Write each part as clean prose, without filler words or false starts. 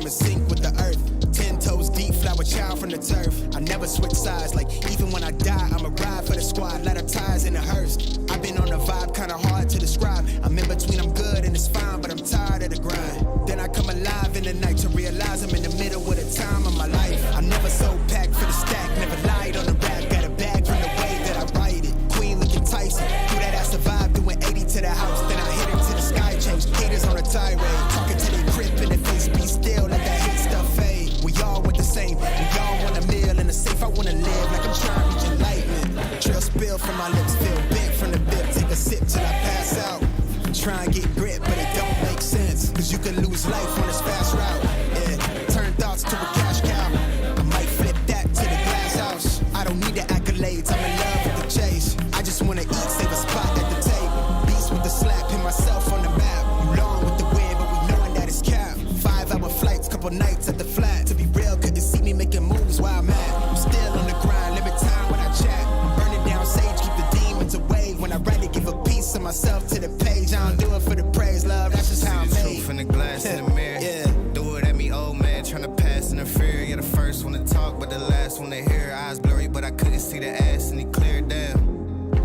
I'm in sync with the earth. 10 toes deep, flower child from the turf. I never switch sides, like even when I die, I'm a ride for the squad. Ladder ties in the hearse. I've been on a vibe, kinda hard to describe. I'm in between, I'm good and it's fine, but I'm tired of the grind. Then I come alive in the night to realize I'm in the middle of the time of my life. I never so packed for the stack, never lied on the rap. Got a bag from the way that I write it. Queen looking Tyson, do that ass survive, doing 80 to the house. Then I hit it to the sky, change haters on a tirade. Talking to their grip in the face, be still, let that hate stuff fade. We all want the same, we all want a meal in the safe. I wanna live like I'm trying to reach enlightenment. Trail spill from my lips, feel big from the bib. Take a sip till I pass out. Try and get grit, but it don't make sense. Cause you can lose life on this fast route. Yeah, turn thoughts to a cash cow. I might flip that to the glass house. I don't need the accolades, I'm in love with the chase. I just wanna eat, save a spot at the table. Beast with the slap, hit myself on the map. You long with the wind, but we knowing that it's cap. 5-hour flights, couple nights at the flat. To be real, couldn't see me making moves while I'm at. I'm still on the grind, limit time when I chat. I'm burning down sage, keep the demons away. When I write it, give a piece of myself to the page. I don't do it for the praise, love, that's just how I'm made. Truth in the glass in the mirror. Yeah. Do it at me, old man, tryna pass in the fear. You're the first one to talk, but the last one to hear. Eyes blurry, but I couldn't see the ass, and he cleared down.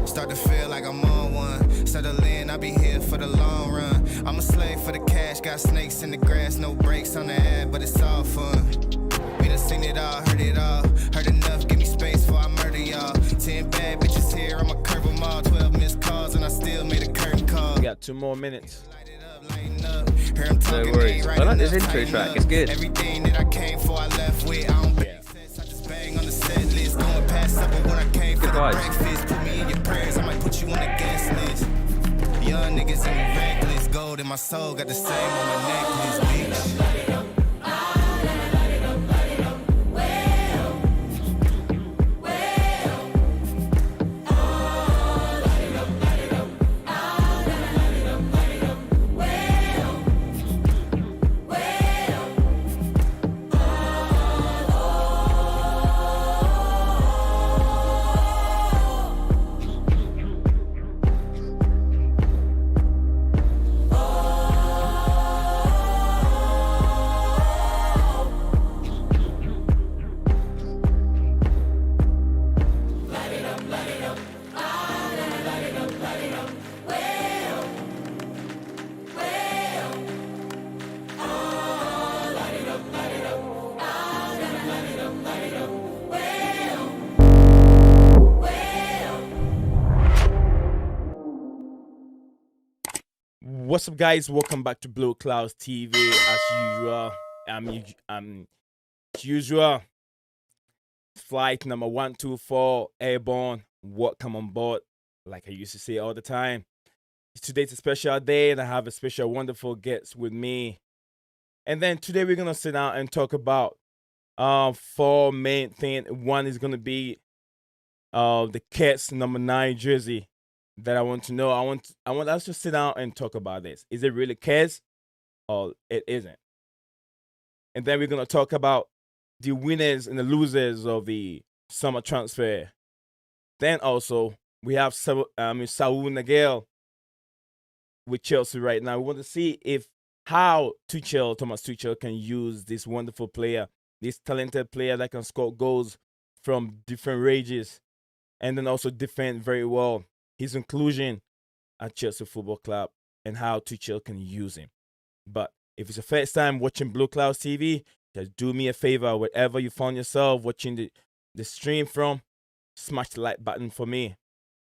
Start to feel like I'm on one. Settle in, I'll be here for the long run. I'm a slave for the cash, got snakes in the grass, no brakes on the ad, but it's all fun. We done seen it all, heard it all. Heard enough, give me space before I murder y'all. 10 bad bitches here, I'ma curb them all. 12 missed calls, and I still made a curtain call. We got 2 more minutes. No worries. I like this intro track, it's good. Everything that I came for, I left with. I don't bang sense, I just bang on the set list. Going past supper when I came for the breakfast. Put me in your prayers, I might put you on the guest list. Young niggas in the reckless. Gold in my soul, got the same on my necklace, bitch. What's up, guys? Welcome back to BlueClouds TV. As usual, flight number 124 airborne. Welcome on board. Like I used to say all the time, today's a special day, and I have a special, wonderful guest with me. And then today we're gonna sit down and talk about 4 main things. One is gonna be the Cats number 9 jersey that I want to know. I want us to sit down and talk about this. Is it really Kez or it isn't? And then we're gonna talk about the winners and the losers of the summer transfer. Then also we have Saul Niguez with Chelsea right now. We want to see how Thomas Tuchel can use this wonderful player, this talented player that can score goals from different ranges and then also defend very well. His inclusion at Chelsea Football Club and how Tuchel can use him. But if it's your first time watching BlueClouds TV, just do me a favor. Wherever you found yourself watching the stream from, smash the like button for me.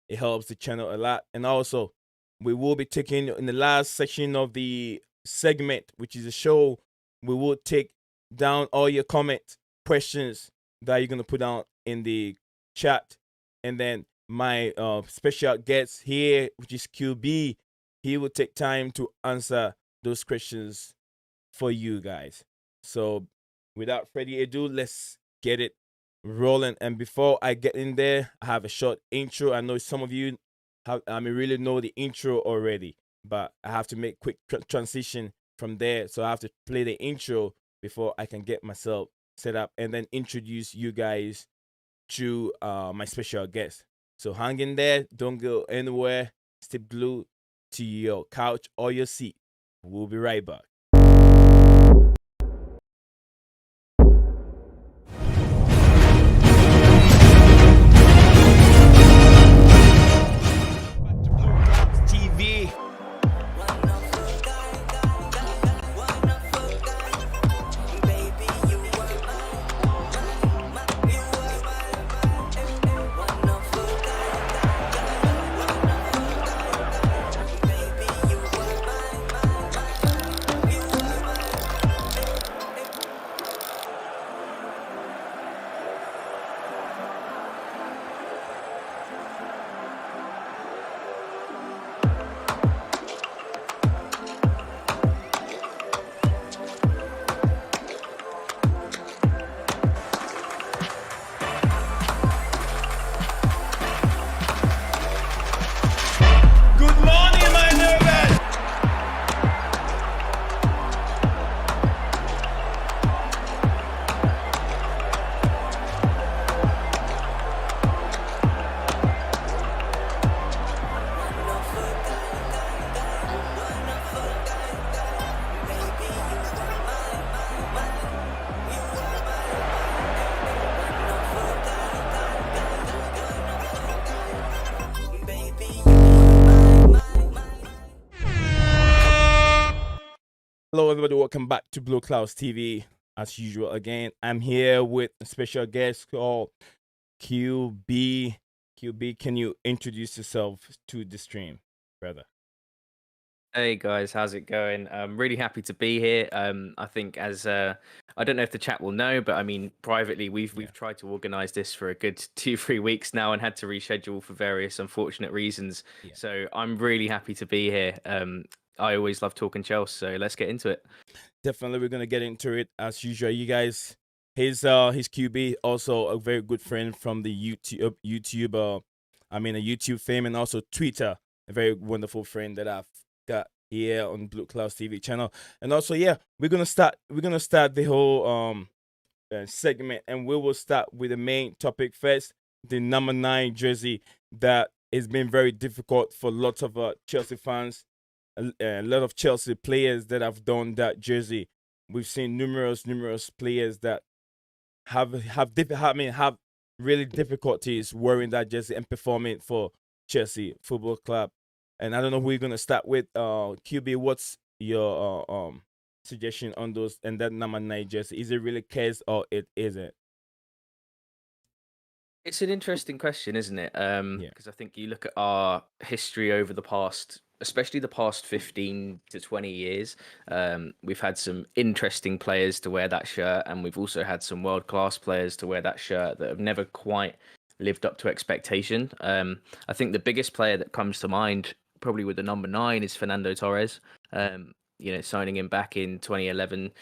It helps the channel a lot. And also, we will be taking, in the last section of the segment, which is a show, we will take down all your comments, questions that you're going to put down in the chat. And then my special guest here, which is QB, he will take time to answer those questions for you guys. So without further ado, let's get it rolling. And before I get in there, I have a short intro. I know some of you really know the intro already, but I have to make quick transition from there. So I have to play the intro before I can get myself set up and then introduce you guys to my special guest. So hang in there, don't go anywhere, stay glued to your couch or your seat. We'll be right back. Hello, everybody. Welcome back to BlueClouds TV. As usual, again, I'm here with a special guest called QB. QB, can you introduce yourself to the stream, brother? Hey guys, how's it going? I'm really happy to be here. I think as I don't know if the chat will know, but I mean privately we've tried to organise this for a good 2-3 weeks now and had to reschedule for various unfortunate reasons. Yeah. So I'm really happy to be here. I always love talking Chelsea, so let's get into it. Definitely, we're gonna get into it as usual. You guys, his QB, also a very good friend from the YouTube a YouTube fame, and also Twitter, a very wonderful friend that I've got here on BlueClouds TV channel. And also, we're gonna start the whole segment, and we will start with the main topic first, the number 9 jersey that has been very difficult for lots of Chelsea fans. A lot of Chelsea players that have done that jersey. We've seen numerous players that have really difficulties wearing that jersey and performing for Chelsea Football Club. And I don't know who you're gonna start with. QB, what's your suggestion on those and that number 9 jersey? Is it really case or it isn't? It's an interesting question, isn't it? Yeah. Because I think you look at our history over the past, especially the past 15 to 20 years, we've had some interesting players to wear that shirt, and we've also had some world-class players to wear that shirt that have never quite lived up to expectation. I think the biggest player that comes to mind, probably with the number 9, is Fernando Torres. Signing him back in 2011.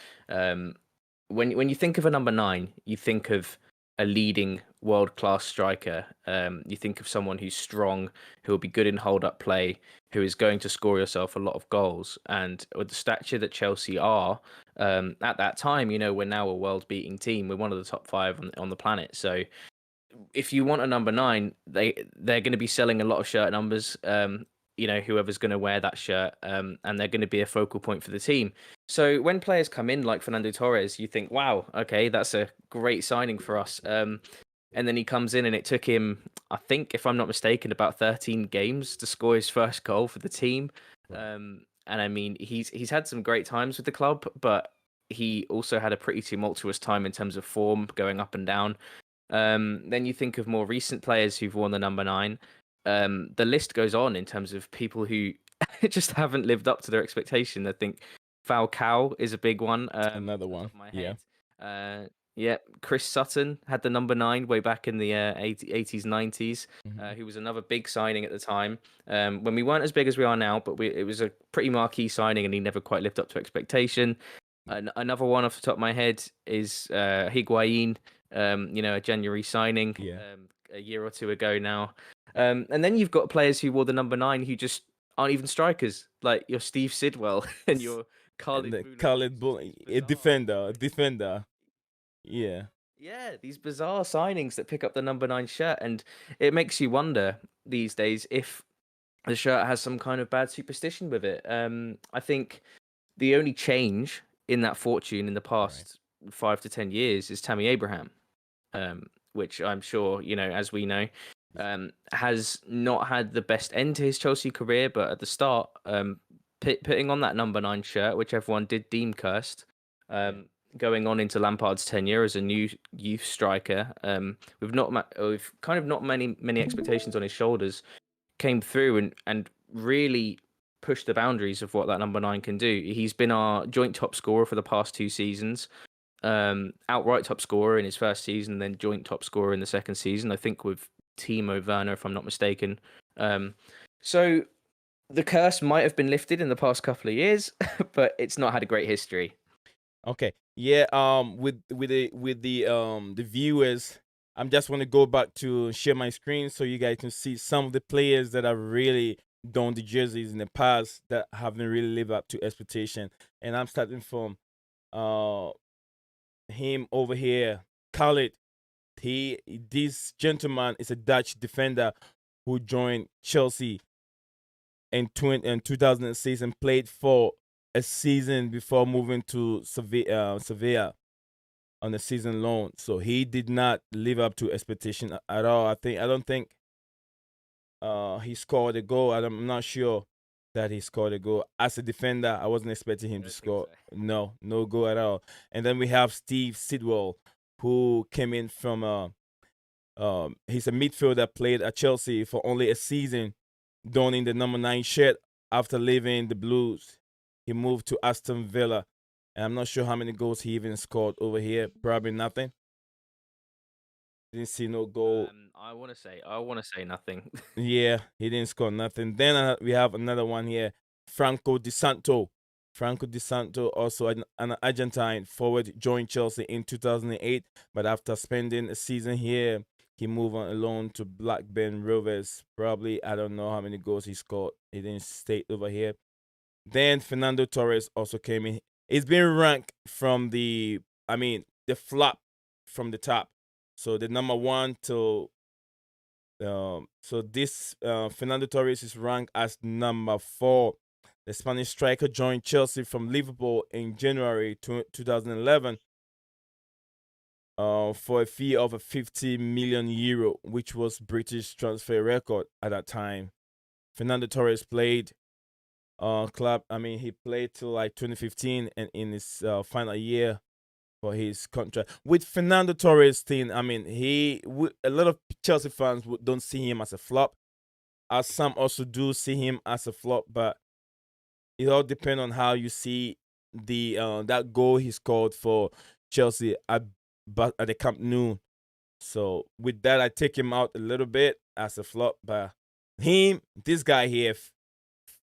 When you think of a number 9, you think of a leading world-class striker. You think of someone who's strong, who will be good in hold-up play, who is going to score yourself a lot of goals. And with the stature that Chelsea are, at that time, we're now a world-beating team. We're one of the top 5 on the planet. So if you want a number 9, they're going to be selling a lot of shirt numbers. Whoever's going to wear that shirt, and they're going to be a focal point for the team. So when players come in like Fernando Torres, you think, wow, okay, that's a great signing for us. And then he comes in, and it took him, I think, if I'm not mistaken, about 13 games to score his first goal for the team. And I mean, he's had some great times with the club, but he also had a pretty tumultuous time in terms of form, going up and down. Then you think of more recent players who've worn the number 9. The list goes on in terms of people who just haven't lived up to their expectation. I think Falcao is a big one. Another one. Chris Sutton had the number 9 way back in the 80s, 90s. Who was another big signing at the time. When we weren't as big as we are now, but it was a pretty marquee signing, and he never quite lived up to expectation. Another one off the top of my head is Higuain. A January signing a year or two ago now. And then you've got players who wore the number 9 who just aren't even strikers, like your Steve Sidwell and your Khalid Bull, a defender. Yeah. Yeah, these bizarre signings that pick up the number 9 shirt, and it makes you wonder these days if the shirt has some kind of bad superstition with it. I think the only change in that fortune in the past 5 to 10 years is Tammy Abraham, which I'm sure, as we know, has not had the best end to his Chelsea career, but at the start, putting on that number 9 shirt, which everyone did deem cursed, going on into Lampard's tenure as a new youth striker, we've kind of not many expectations on his shoulders, came through and really pushed the boundaries of what that number 9 can do. He's been our joint top scorer for the past 2 seasons. Outright top scorer in his first season, then joint top scorer in the second season, I think with Timo Werner, if I'm not mistaken. So the curse might have been lifted in the past couple of years, but it's not had a great history. Okay. Yeah. With the viewers, I'm just want to go back to share my screen so you guys can see some of the players that have really done the jerseys in the past that haven't really lived up to expectation. And I'm starting from him over here, Khalid. This gentleman is a Dutch defender who joined Chelsea in 2006 and played for a season before moving to Sevilla on a season loan. So he did not live up to expectation at all. I don't think he scored a goal. I'm not sure. that he scored a goal. As a defender, I wasn't expecting I him to don't think score. so. No, no goal at all. And then we have Steve Sidwell, who came in from he's a midfielder, played at Chelsea for only a season, donning the number 9 shirt after leaving the Blues. He moved to Aston Villa, and I'm not sure how many goals he even scored over here. Probably nothing. Didn't see no goal. I want to say nothing. Yeah, he didn't score nothing. Then we have another one here, Franco De Santo. Franco De Santo, also an Argentine forward, joined Chelsea in 2008, but after spending a season here, he moved on loan to Blackburn Rovers. Probably, I don't know how many goals he scored. He didn't stay over here. Then Fernando Torres also came in. It's been ranked from the flop from the top. So the number 1 to so this Fernando Torres is ranked as number 4. The Spanish striker joined Chelsea from Liverpool in January 2011 for a fee of a 50 million euro, which was British transfer record at that time. Fernando Torres played he played till like 2015, and in his final year for his contract with Fernando Torres thing. A lot of Chelsea fans don't see him as a flop, as some also do see him as a flop, but it all depends on how you see the that goal he scored for Chelsea at the Camp Nou. So with that, I take him out a little bit as a flop, but this guy here,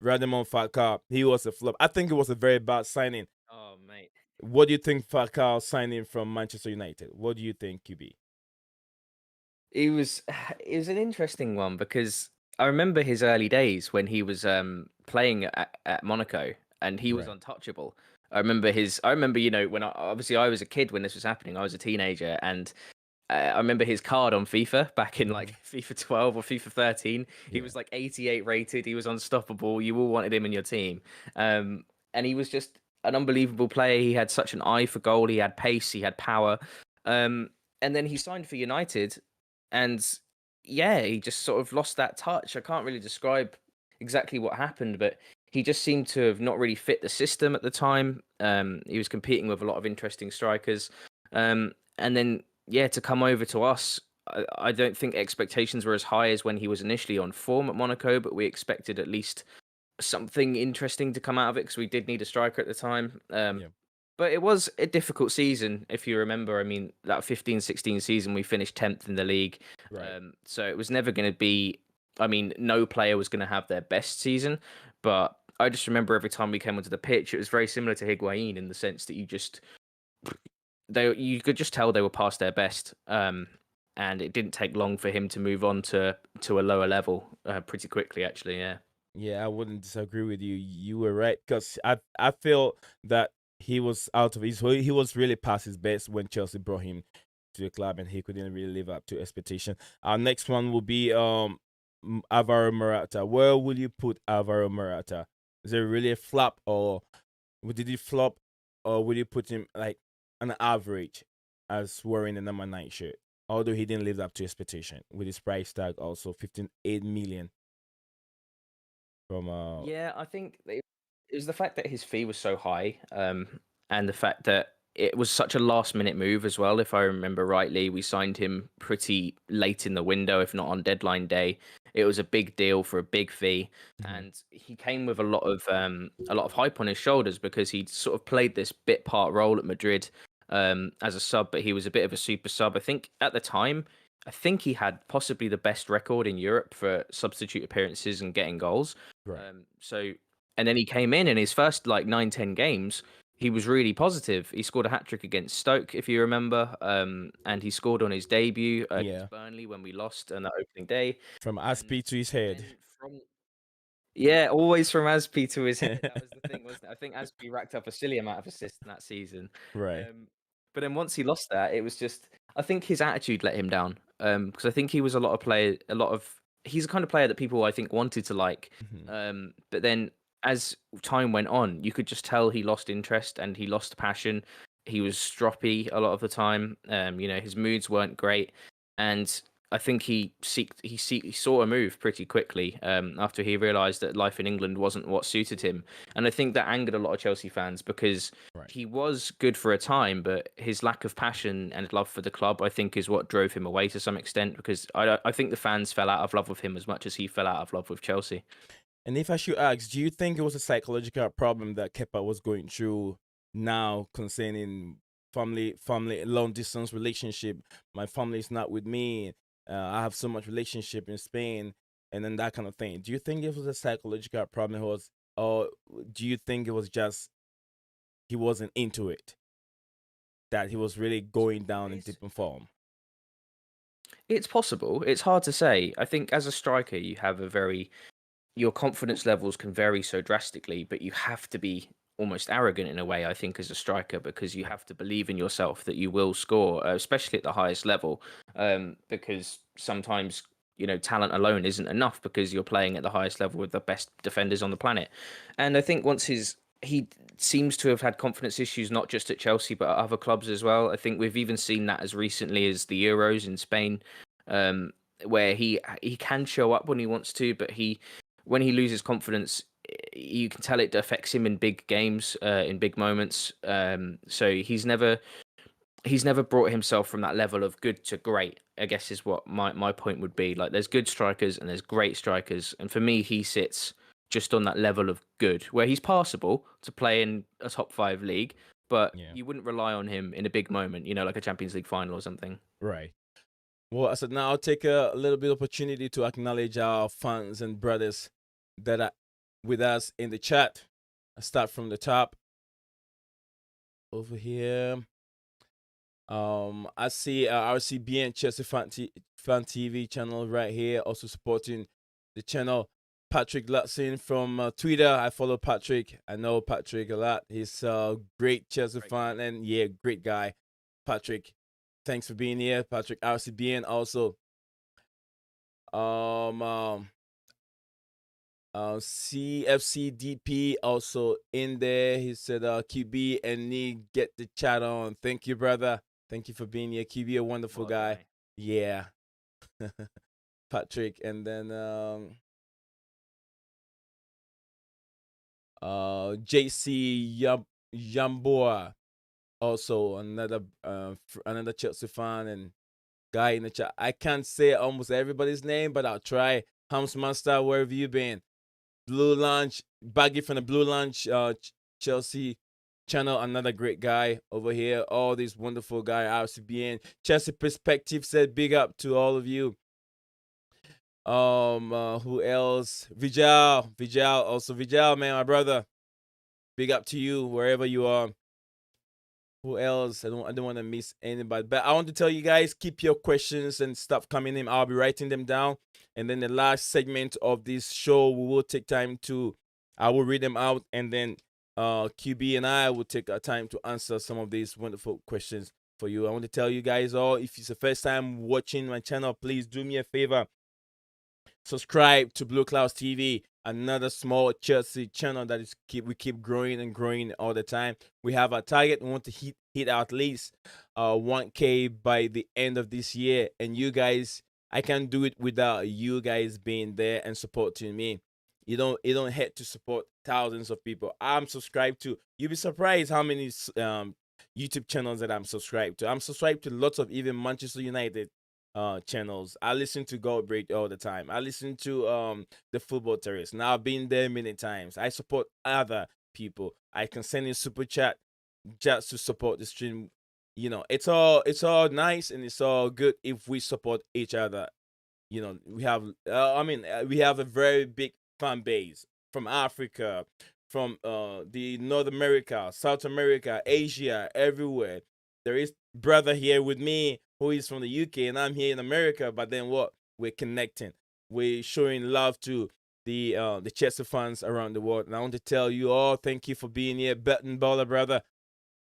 Radamel Falcao, he was a flop. I think it was a very bad signing. Oh, mate. What do you think Falcao signing from Manchester United? What do you think, QB? It was an interesting one because I remember his early days when he was playing at Monaco, and he was Right. untouchable. I remember when obviously I was a kid when this was happening. I was a teenager, and I remember his card on FIFA back in like FIFA 12 or FIFA 13. He Yeah. was like 88 rated. He was unstoppable. You all wanted him in your team. And he was just an unbelievable player. He had such an eye for goal. He had pace. He had power. And then he signed for United, and yeah, he just sort of lost that touch. I can't really describe exactly what happened, but he just seemed to have not really fit the system at the time. He was competing with a lot of interesting strikers. And then, yeah, to come over to us, I don't think expectations were as high as when he was initially on form at Monaco, but we expected at least something interesting to come out of it because we did need a striker at the time. Yeah. But it was a difficult season, if you remember. I mean, that 15-16 season, we finished 10th in the league. Right. So it was never going to be, no player was going to have their best season. But I just remember every time we came onto the pitch, it was very similar to Higuain in the sense that you could just tell they were past their best. And it didn't take long for him to move on to a lower level pretty quickly, actually, yeah. Yeah, I wouldn't disagree with you. You were right, because I feel that he was out of he was really past his best when Chelsea brought him to the club, and he couldn't really live up to expectation. Our next one will be Alvaro Morata. Where will you put Alvaro Morata? Is it really a flop, or did he flop, or will you put him like an average as wearing the number 9 shirt? Although he didn't live up to expectation with his price tag, also 15.8 million. From Yeah, I think it was the fact that his fee was so high, and the fact that it was such a last minute move as well. If I remember rightly, we signed him pretty late in the window, if not on deadline day. It was a big deal for a big fee, and he came with a lot of hype on his shoulders because he'd sort of played this bit part role at Madrid as a sub, but he was a bit of a super sub. I think at the time, I think he had possibly the best record in Europe for substitute appearances and getting goals. Right. And then he came in his first like 9-10 games. He was really positive. He scored a hat trick against Stoke, if you remember, and he scored on his debut Yeah. against Burnley when we lost on that opening day. From Aspi And to his head. then yeah, always from Aspi to his head. That was the thing, wasn't it? I think Aspi racked up a silly amount of assists in that season. Right. But then once he lost that, it was just, I think his attitude let him down. Because I think he was he's the kind of player that people I think wanted to like. But then as time went on, you could just tell he lost interest and he lost passion. He was stroppy a lot of the time. His moods weren't great. And I think he saw a move pretty quickly after he realised that life in England wasn't what suited him, and I think that angered a lot of Chelsea fans because Right. he was good for a time, but his lack of passion and love for the club, I think, is what drove him away to some extent. Because I think the fans fell out of love with him as much as he fell out of love with Chelsea. And if I should ask, do you think it was a psychological problem that Kepa was going through now concerning family, long distance relationship? My family is not with me. I have so much relationship in Spain, and then that kind of thing. Do you think it was a psychological problem, or do you think it was just he wasn't into it, that he was really going down in deep form? It's possible. It's hard to say. I think as a striker, your confidence levels can vary so drastically, but you have to be almost arrogant in a way, I think, as a striker, because you have to believe in yourself that you will score, especially at the highest level. Because sometimes, talent alone isn't enough because you're playing at the highest level with the best defenders on the planet. And I think he seems to have had confidence issues, not just at Chelsea, but at other clubs as well. I think we've even seen that as recently as the Euros in Spain, um, where he can show up when he wants to, but when he loses confidence, you can tell it affects him in big games, in big moments. So he's never brought himself from that level of good to great, I guess is what my point would be. Like, there's good strikers and there's great strikers, and for me, he sits just on that level of good, where he's passable to play in a top 5 league, but Yeah. you wouldn't rely on him in a big moment, like a Champions League final or something. Right. Well, I said now I'll take a little bit of opportunity to acknowledge our fans and brothers that are with us in the chat. I start from the top over here. I see RCBN Chelsea Fan TV channel right here, also supporting the channel. Patrick Lutson from Twitter. I follow Patrick. I know Patrick a lot. He's a great Chelsea fan, and yeah, great guy. Patrick, thanks for being here. Patrick RCBN also. CFCDP also in there. He said, QB and need get the chat on. Thank you, brother. Thank you for being here. QB, a wonderful guy. Yeah. Patrick. And then JC Yamboa, also another Chelsea fan and guy in the chat. I can't say almost everybody's name, but I'll try. Hams Master, where have you been? Blue Lounge, Baggy from the Blue Lounge Chelsea channel, another great guy over here. All these wonderful guys, RCBN. Chelsea Perspective said big up to all of you. Who else? Vijal, also Vijal, man, my brother. Big up to you wherever you are. Who else? I don't want to miss anybody. But I want to tell you guys, keep your questions and stuff coming in. I'll be writing them down. And then the last segment of this show, we will take time I will read them out. And then QB and I will take our time to answer some of these wonderful questions for you. I want to tell you guys all, if it's the first time watching my channel, please do me a favor. Subscribe to BlueClouds TV, another small Chelsea channel that we keep growing and growing all the time. We have a target. We want to hit at least 1K by the end of this year. And you guys, I can't do it without you guys being there and supporting me. You don't have to support thousands of people. I'm subscribed to. You'll be surprised how many YouTube channels that I'm subscribed to. I'm subscribed to lots of even Manchester United channels. I listen to Gold Break all the time. I listen to the Football Terrace. Now I've been there many times. I support other people. I can send in super chat just to support the stream. It's all nice and it's all good if we support each other. We have we have a very big fan base from Africa, from the North America, South America, Asia, everywhere. There is brother here with me who is from the UK and I'm here in America, but then what? We're connecting. We're showing love to the Chelsea fans around the world. And I want to tell you all, thank you for being here. Button Baller, brother.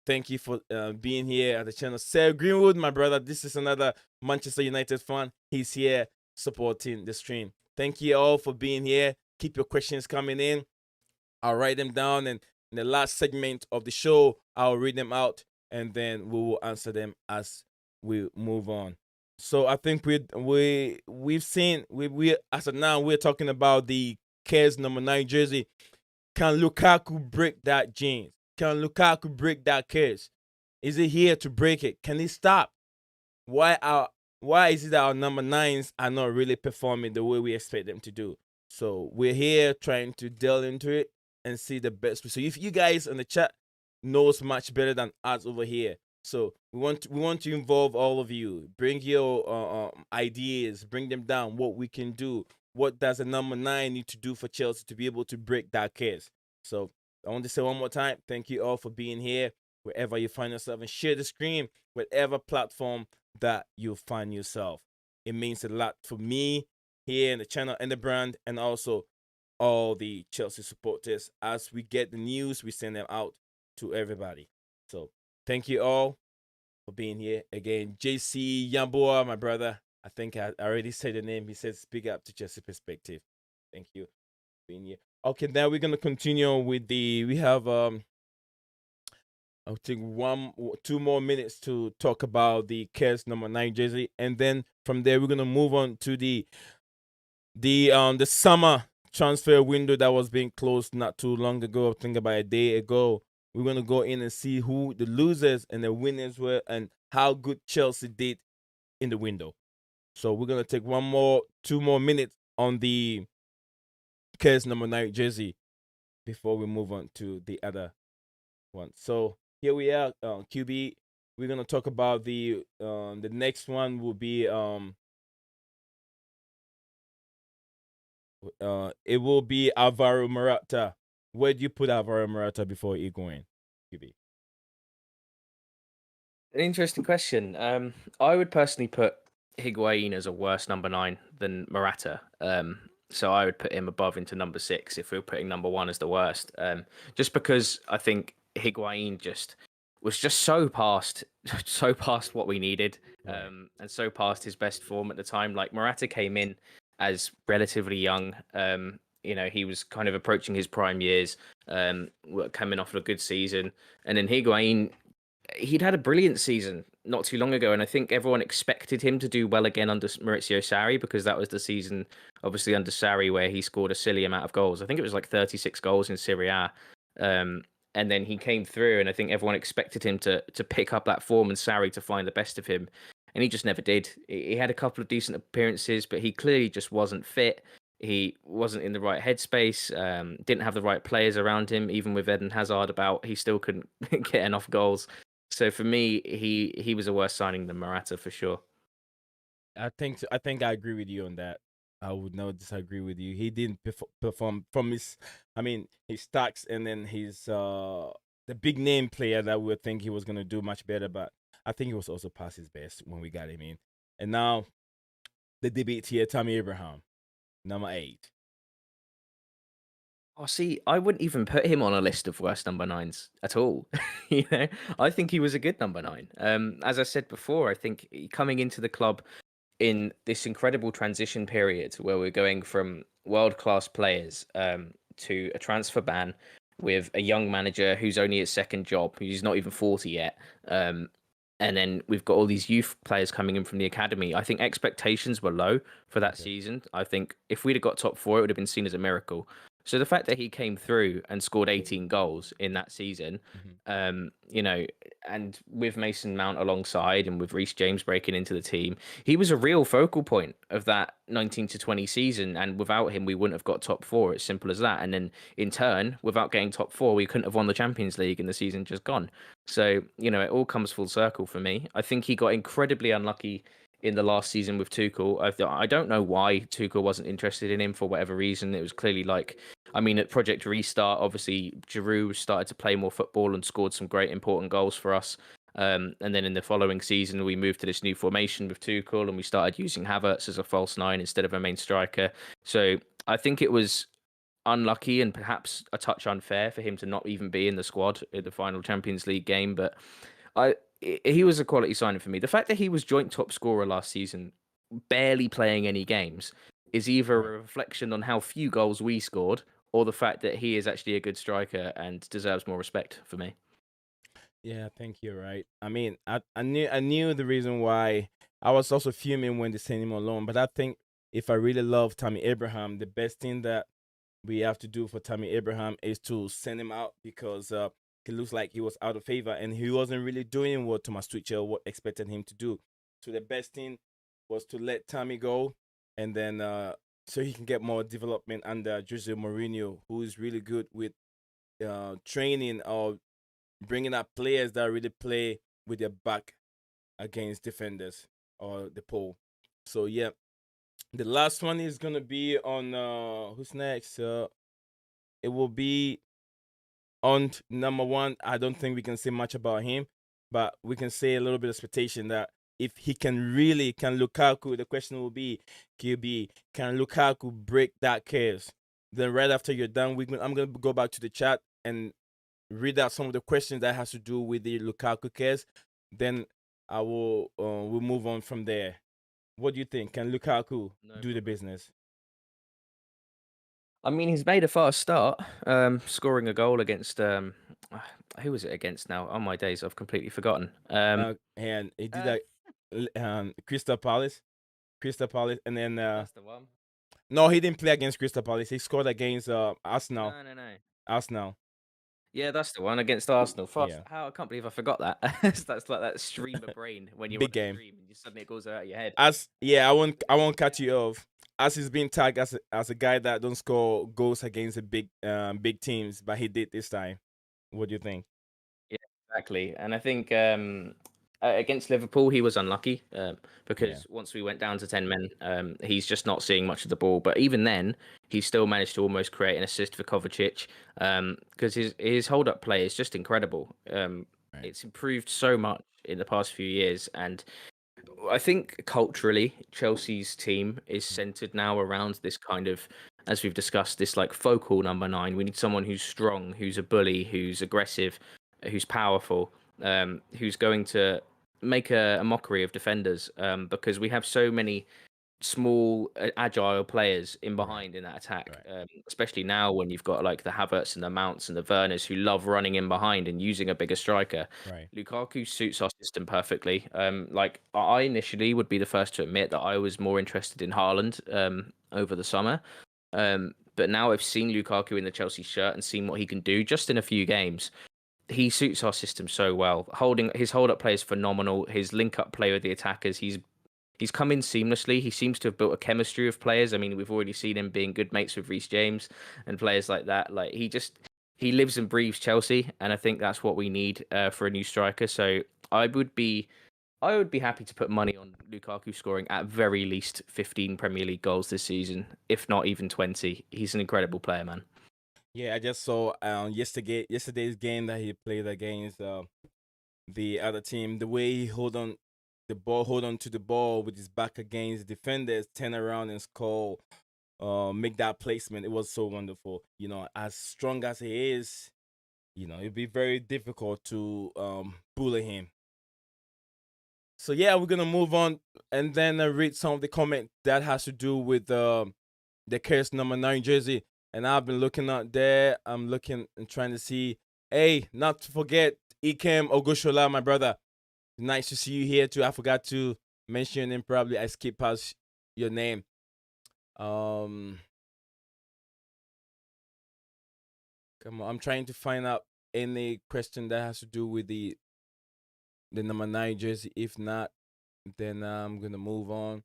Thank you for being here at the channel. Sarah Greenwood, my brother. This is another Manchester United fan. He's here supporting the stream. Thank you all for being here. Keep your questions coming in. I'll write them down, and in the last segment of the show, I'll read them out, and then we will answer them as we move on. So I think we've seen we as of now we're talking about the Kez number 9 jersey. Can Lukaku break that jeans? Can Lukaku break that Kez? Is he here to break it? Can he stop? Why is it that our number 9s are not really performing the way we expect them to do? So we're here trying to delve into it and see the best. So if you guys in the chat knows much better than us over here, so we want to involve all of you. Bring your ideas, bring them down. What we can do. What does a number 9 need to do for Chelsea to be able to break that case? So I want to say one more time, thank you all for being here, wherever you find yourself, and share the screen, whatever platform that you find yourself. It means a lot for me here in the channel and the brand, and also all the Chelsea supporters. As we get the news, we send them out to everybody. So thank you all for being here. Again, JC Yamboa, my brother. I think I already said the name. He says, speak up to Chelsea perspective. Thank you for being here. Okay, now we're gonna continue with we have I think 2 more minutes to talk about the Kez number 9 jersey, and then from there we're gonna move on to the summer transfer window that was being closed not too long ago. I think about a day ago. We're gonna go in and see who the losers and the winners were, and how good Chelsea did in the window. So we're gonna take 2 more minutes on the Kez number 9 jersey before we move on to the other one. So here we are, QB. We're gonna talk about the next one will be it will be Alvaro Morata. Where do you put Alvaro Morata before Higuain, QB? An interesting question. I would personally put Higuain as a worse number 9 than Morata. So I would put him above into number 6 if we were putting number 1 as the worst. Just because I think Higuain was just so past what we needed, and so past his best form at the time. Like, Morata came in as relatively young. He was kind of approaching his prime years, coming off of a good season, and then Higuain, he'd had a brilliant season not too long ago, and I think everyone expected him to do well again under Maurizio Sarri, because that was the season, obviously, under Sarri, where he scored a silly amount of goals. I think it was like 36 goals in Serie A. And then he came through, and I think everyone expected him to pick up that form and Sarri to find the best of him, and he just never did. He had a couple of decent appearances, but he clearly just wasn't fit. He wasn't in the right headspace, didn't have the right players around him. Even with Eden Hazard about, he still couldn't get enough goals. So for me, he was a worse signing than Morata for sure. I think I agree with you on that. I would not disagree with you. He didn't perform from his stacks, and then his the big name player that we would think he was gonna do much better, but I think he was also past his best when we got him in. And now the debate here, Tammy Abraham, number 8. Oh, see, I wouldn't even put him on a list of worst number 9s at all. I think he was a good number 9. As I said before, I think coming into the club in this incredible transition period where we're going from world-class players to a transfer ban with a young manager who's only his second job, who's not even 40 yet. And then we've got all these youth players coming in from the academy. I think expectations were low for that season. I think if we'd have got top 4, it would have been seen as a miracle. So the fact that he came through and scored 18 goals in that season, and with Mason Mount alongside and with Reece James breaking into the team, he was a real focal point of that 19 to 20 season. And without him, we wouldn't have got top 4. It's simple as that. And then in turn, without getting top 4, we couldn't have won the Champions League and the season just gone. So, it all comes full circle for me. I think he got incredibly unlucky in the last season with Tuchel. I don't know why Tuchel wasn't interested in him for whatever reason. It was clearly at Project Restart, obviously, Giroud started to play more football and scored some great important goals for us. And then in the following season, we moved to this new formation with Tuchel, and we started using Havertz as a false 9 instead of a main striker. So I think it was unlucky and perhaps a touch unfair for him to not even be in the squad in the final Champions League game. But he was a quality signing for me. The fact that he was joint top scorer last season, barely playing any games, is either a reflection on how few goals we scored, or the fact that he is actually a good striker and deserves more respect for me. Yeah, I think you're right. I mean, I knew the reason why I was also fuming when they sent him on loan. But I think if I really love Tammy Abraham, the best thing that we have to do for Tammy Abraham is to send him out because he looks like he was out of favor and he wasn't really doing what Thomas Tuchel expected him to do. So the best thing was to let Tammy go, and then so he can get more development under Jose Mourinho, who is really good with training or bringing up players that really play with their back against defenders or the pole. So yeah, the last one is gonna be on who's next? It will be on number one. I don't think we can say much about him, but we can say a little bit of expectation that if he can Lukaku, the question will be, QB, can Lukaku break that curse? Then right after you're done, I'm gonna go back to the chat and read out some of the questions that has to do with the Lukaku curse. Then I will we'll move on from there. What do you think? Can Lukaku do the business? I mean, he's made a fast start, scoring a goal against who was it against now? Oh my days, I've completely forgotten. And he did that Crystal Palace, and then That's the one. no, he didn't play against Crystal Palace. He scored against Arsenal. No. Arsenal. Yeah, that's the one against Arsenal. Yeah. How I can't believe I forgot that. That's like that stream of brain when you Big watch game. a stream and you suddenly it goes out of your head. I won't cut you off. As he's been tagged as a guy that don't score goals against the big teams, but he did this time. What do you think? Yeah, exactly. And I think against Liverpool, he was unlucky because once we went down to 10 men, he's just not seeing much of the ball. But even then, he still managed to almost create an assist for Kovacic because his hold-up play is just incredible. It's improved so much in the past few years. And I think culturally, Chelsea's team is centered now around this kind of, as we've discussed, this like focal number 9. We need someone who's strong, who's a bully, who's aggressive, who's powerful, who's going to make a mockery of defenders because we have so many small, agile players in behind in that attack, especially now when you've got like the Havertz and the Mounts and the Werners who love running in behind and using a bigger striker. Lukaku suits our system perfectly. Like I initially would be the first to admit that I was more interested in Haaland over the summer. But now I've seen Lukaku in the Chelsea shirt and seen what he can do just in a few games. He suits our system so well. His hold-up play is phenomenal. His link-up play with the attackers, he's come in seamlessly. He seems to have built a chemistry of players. I mean, we've already seen him being good mates with Reece James and players like that. Like he lives and breathes Chelsea, and I think that's what we need for a new striker. So I would be happy to put money on Lukaku scoring at very least 15 Premier League goals this season, if not even 20. He's an incredible player, man. Yeah, I just saw yesterday's game that he played against the other team. The way he hold on to the ball with his back against defenders, turn around and score, make that placement. It was so wonderful. You know, as strong as he is, you know, it'd be very difficult to bully him. So yeah, we're gonna move on and then read some of the comment that has to do with the curse number 9 jersey. And I've been looking out there. I'm looking and trying to see. Hey, not to forget Ikem Ogushola, my brother. Nice to see you here too. I forgot to mention your name. Probably I skipped past your name. Come on, I'm trying to find out any question that has to do with the number 9 jersey. If not, then I'm gonna move on.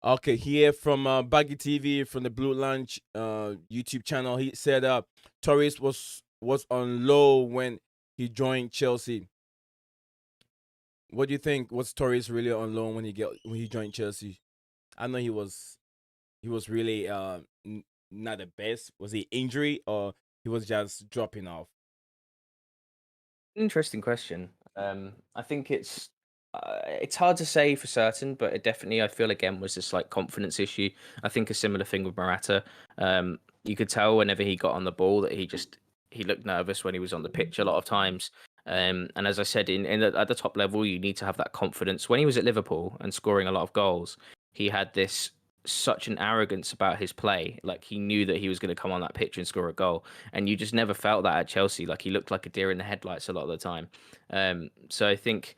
Okay, here from Baggy TV from the Blue Lunch YouTube channel. He said Torres was on low when he joined Chelsea. What do you think? Was Torres really on loan when he joined Chelsea? I know he was really not the best. Was he injury or he was just dropping off? Interesting question. I think it's hard to say for certain, but it definitely I feel again was this like confidence issue. I think a similar thing with Morata. You could tell whenever he got on the ball that he looked nervous when he was on the pitch a lot of times. And as I said, at the top level, you need to have that confidence. When he was at Liverpool and scoring a lot of goals, he had this such an arrogance about his play. Like, he knew that he was going to come on that pitch and score a goal, and you just never felt that at Chelsea. Like, he looked like a deer in the headlights a lot of the time. So I think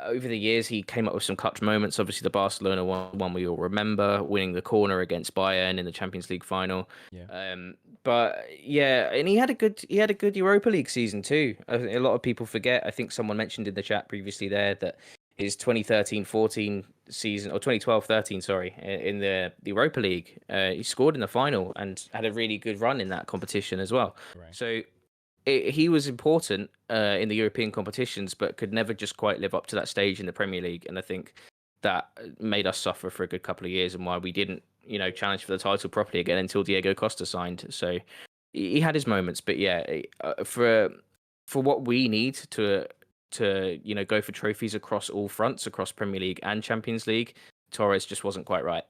over the years he came up with some clutch moments. Obviously, the Barcelona one we all remember, winning the corner against Bayern in the Champions League final. Yeah. But yeah, and he had a good Europa League season too. I think a lot of people forget. I think someone mentioned in the chat previously there that his 2013-14 season, or 2012-13, sorry, in the Europa League, he scored in the final and had a really good run in that competition as well. Right. So he was important in the European competitions, but could never just quite live up to that stage in the Premier League. And I think that made us suffer for a good couple of years, and why we didn't, challenge for the title properly again until Diego Costa signed. So he had his moments, but yeah, for what we need to go for trophies across all fronts, across Premier League and Champions League, Torres just wasn't quite right.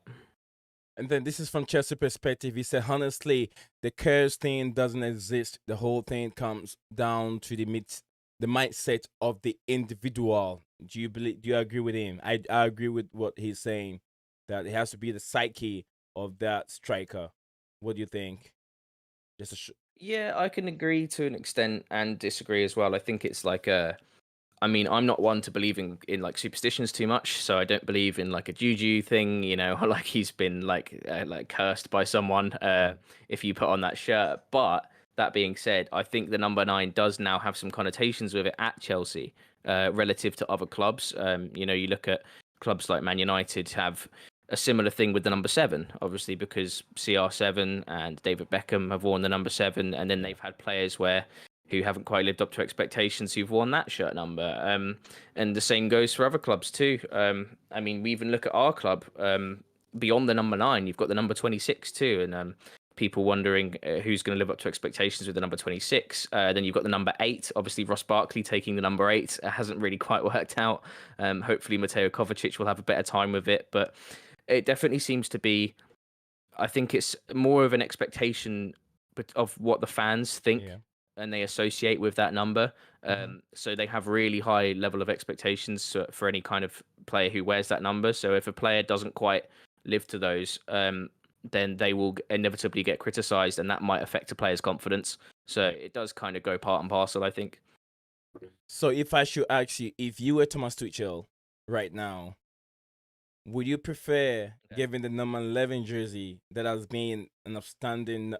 And then this is from Chelsea perspective. He said, honestly, the curse thing doesn't exist. The whole thing comes down to the mindset of the individual. Do you agree with him? I agree with what he's saying, that it has to be the psyche of that striker. What do you think? Yeah, I can agree to an extent and disagree as well. I think it's like I mean, I'm not one to believe in like superstitions too much, so I don't believe in like a juju thing, like he's been like cursed by someone if you put on that shirt. But that being said, I think the number 9 does now have some connotations with it at Chelsea relative to other clubs. You look at clubs like Man United have a similar thing with the number 7, obviously, because CR7 and David Beckham have worn the number 7, and then they've had players who haven't quite lived up to expectations who've worn that shirt number. And the same goes for other clubs too. I mean, we even look at our club, beyond the number 9, you've got the number 26 too, and people wondering who's going to live up to expectations with the number 26. Then you've got the number 8, obviously Ross Barkley taking the number 8. It hasn't really quite worked out. Hopefully Mateo Kovacic will have a better time with it, but it definitely seems to be, I think it's more of an expectation of what the fans think. Yeah. And they associate with that number. So they have really high level of expectations for any kind of player who wears that number. So if a player doesn't quite live to those, then they will inevitably get criticized, and that might affect a player's confidence. So it does kind of go part and parcel, I think. So if I should ask you, if you were Thomas Tuchel right now, would you prefer giving the number 11 jersey that has been an outstanding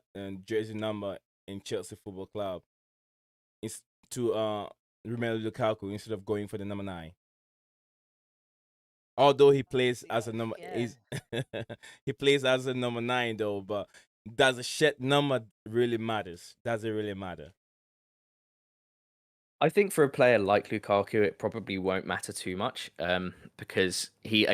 jersey number in Chelsea Football Club to Romelu Lukaku instead of going for the number 9? Although he plays as a number, he plays as a number 9 though. But does the shed number really matters? Does it really matter? I think for a player like Lukaku, it probably won't matter too much, because he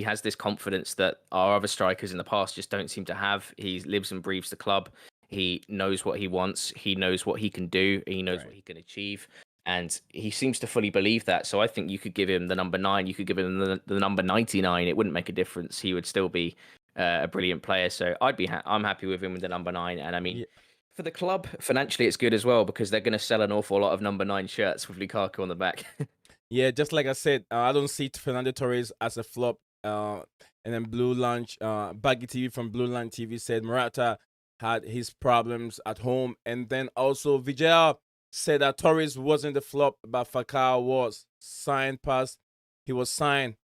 has this confidence that our other strikers in the past just don't seem to have. He lives and breathes the club. He knows what he wants. He knows what he can do. He knows what he can achieve. And he seems to fully believe that. So I think you could give him the number 9. You could give him the number 99. It wouldn't make a difference. He would still be a brilliant player. So I'm happy with him with the number 9. And I mean, for the club, financially, it's good as well, because they're going to sell an awful lot of number 9 shirts with Lukaku on the back. Yeah, just like I said, I don't see Fernando Torres as a flop. And then Baggy TV from Blue Line TV said Morata had his problems at home. And then also Vijay said that Torres wasn't the flop, but Falcao was signed past. He was signed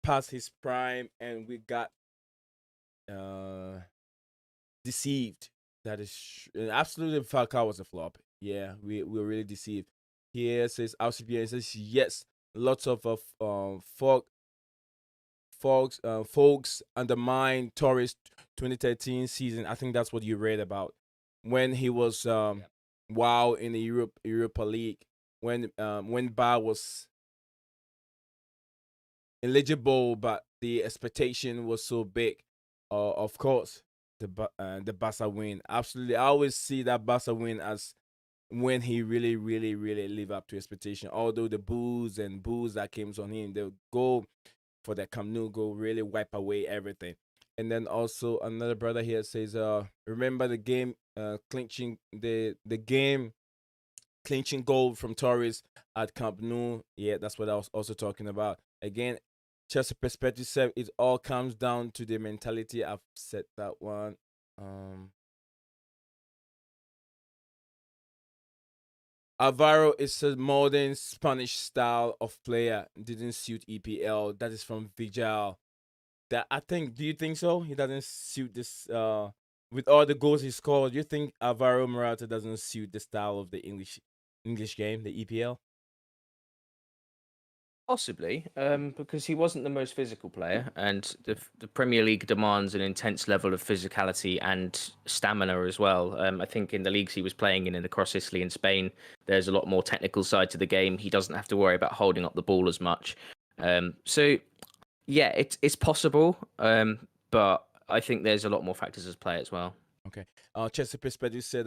past his prime, and we got deceived. That is absolutely, Falcao was a flop. Yeah, we were really deceived. Here says RCBA says yes, lots of folks undermine Torres 2013 season. I think that's what you read about when he was wow in the Europa League, when Bar was eligible, but the expectation was so big. Of course, the Barca win. Absolutely, I always see that Barca win as when he really, really, really live up to expectation. Although the boos that came on him, they'll go for that Camp Nou, go really wipe away everything. And then also another brother here says, remember the game clinching goal from Torres at Camp Nou. Yeah, that's what I was also talking about. Again, Chelsea perspective said it all comes down to the mentality. I've said that one. Alvaro is a modern Spanish style of player. Didn't suit EPL. That is from Vijal. That I think. Do you think so? He doesn't suit this. With all the goals he scored, do you think Alvaro Morata doesn't suit the style of the English game, the EPL? Possibly, because he wasn't the most physical player, and the Premier League demands an intense level of physicality and stamina as well. I think in the leagues he was playing in across Italy and Spain, there's a lot more technical side to the game. He doesn't have to worry about holding up the ball as much. So yeah, it's possible, but I think there's a lot more factors as play as well. Okay. Chelsea perspective said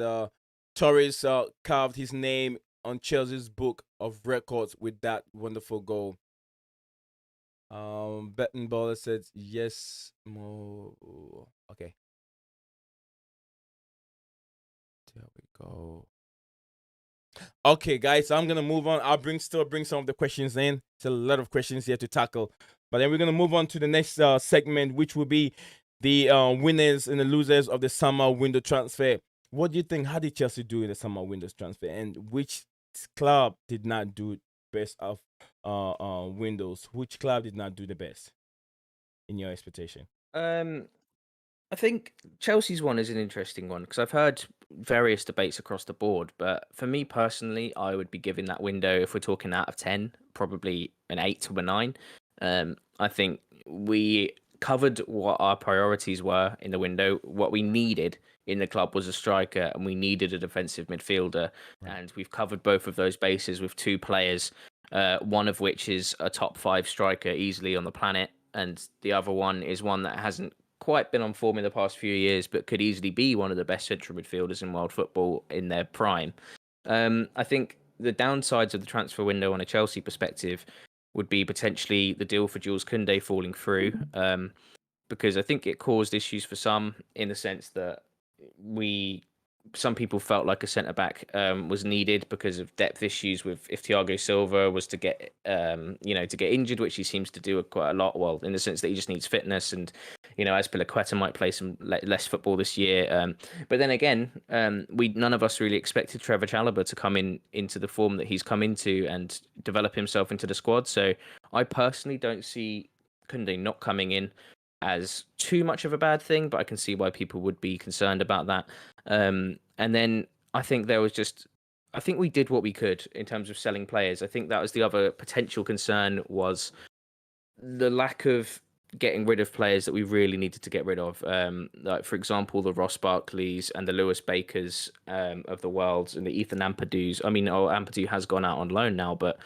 Torres carved his name on Chelsea's book of records with that wonderful goal. Betting Baller said yes. More. Okay. There we go. Okay, guys, so I'm gonna move on. I'll still bring some of the questions in. It's a lot of questions here to tackle, but then we're gonna move on to the next segment, which will be the winners and the losers of the summer window transfer. What do you think? How did Chelsea do in the summer window transfer, and which club did not do best of windows? Which club did not do the best in your expectation? I think Chelsea's one is an interesting one because I've heard various debates across the board, but for me personally, I would be giving that window, if we're talking out of 10, probably an 8 to a 9. I think we covered what our priorities were in the window. What we needed in the club was a striker, and we needed a defensive midfielder. Right. And we've covered both of those bases with two players, one of which is a top 5 striker easily on the planet, and the other one is one that hasn't quite been on form in the past few years, but could easily be one of the best central midfielders in world football in their prime. I think the downsides of the transfer window on a Chelsea perspective would be potentially the deal for Jules Koundé falling through, because I think it caused issues for some in the sense that some people felt like a centre back was needed because of depth issues with if Thiago Silva was to get to get injured, which he seems to do quite a lot. Well, in the sense that he just needs fitness, and Azpilicueta might play some less football this year. But then again, none of us really expected Trevor Chalobah to come into the form that he's come into and develop himself into the squad. So I personally don't see Koundé not coming in as too much of a bad thing, but I can see why people would be concerned about that. And then I think I think we did what we could in terms of selling players. I think that was the other potential concern, was the lack of getting rid of players that we really needed to get rid of. Like, for example, the Ross Barkleys and the Lewis Bakers of the world, and the Ethan Ampadu's. I mean, Ampadu has gone out on loan now, but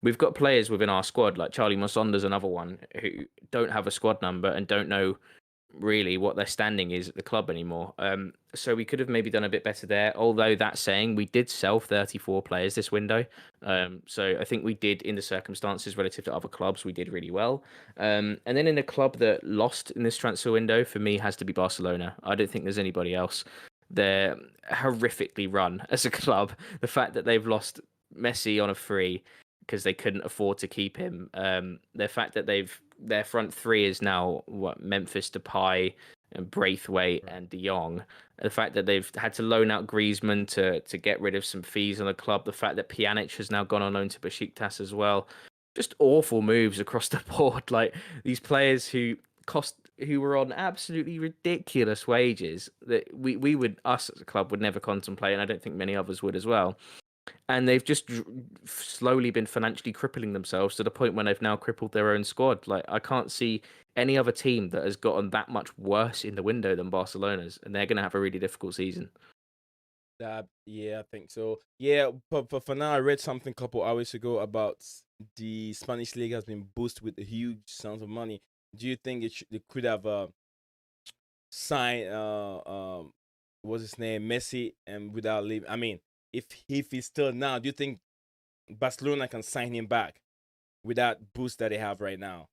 we've got players within our squad, like Charlie Musonda's another one, who don't have a squad number and don't know really what their standing is at the club anymore. So we could have maybe done a bit better there. Although that saying, we did sell 34 players this window. So I think we did, in the circumstances relative to other clubs, we did really well. And then in a club that lost in this transfer window, for me, has to be Barcelona. I don't think there's anybody else. They're horrifically run as a club. The fact that they've lost Messi on a free because they couldn't afford to keep him. The fact that their front three is now Memphis Depay and Braithwaite and De Jong. The fact that they've had to loan out Griezmann to get rid of some fees on the club. The fact that Pjanic has now gone on loan to Besiktas as well. Just awful moves across the board. Like, these players who were on absolutely ridiculous wages that us as a club would never contemplate, and I don't think many others would as well. And they've just slowly been financially crippling themselves to the point when they've now crippled their own squad. Like, I can't see any other team that has gotten that much worse in the window than Barcelona's, and they're going to have a really difficult season. Yeah, I think so. Yeah, but for now, I read something a couple hours ago about the Spanish league has been boosted with huge sums of money. Do you think it could have signed what's his name, Messi, and without leaving? I mean, if he's still now, do you think Barcelona can sign him back with that boost that they have right now?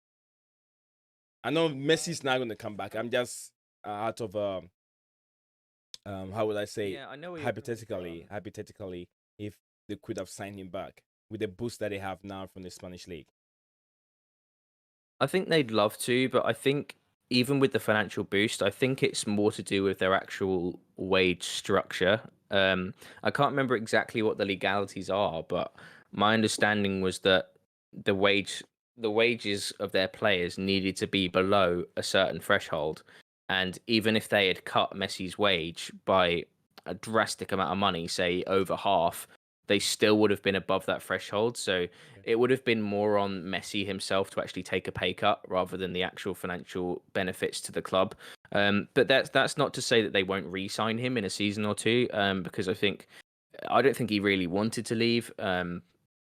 I know Messi's not going to come back. I'm just out of how would I say? Yeah, I know. Hypothetically, if they could have signed him back with the boost that they have now from the Spanish league. I think they'd love to, but I think even with the financial boost, I think it's more to do with their actual wage structure. I can't remember exactly what the legalities are, but my understanding was that the wage the wages of their players needed to be below a certain threshold. And even if they had cut Messi's wage by a drastic amount of money, say over half, they still would have been above that threshold. So it would have been more on Messi himself to actually take a pay cut rather than the actual financial benefits to the club. But that's not to say that they won't re-sign him in a season or two, because I don't think he really wanted to leave. And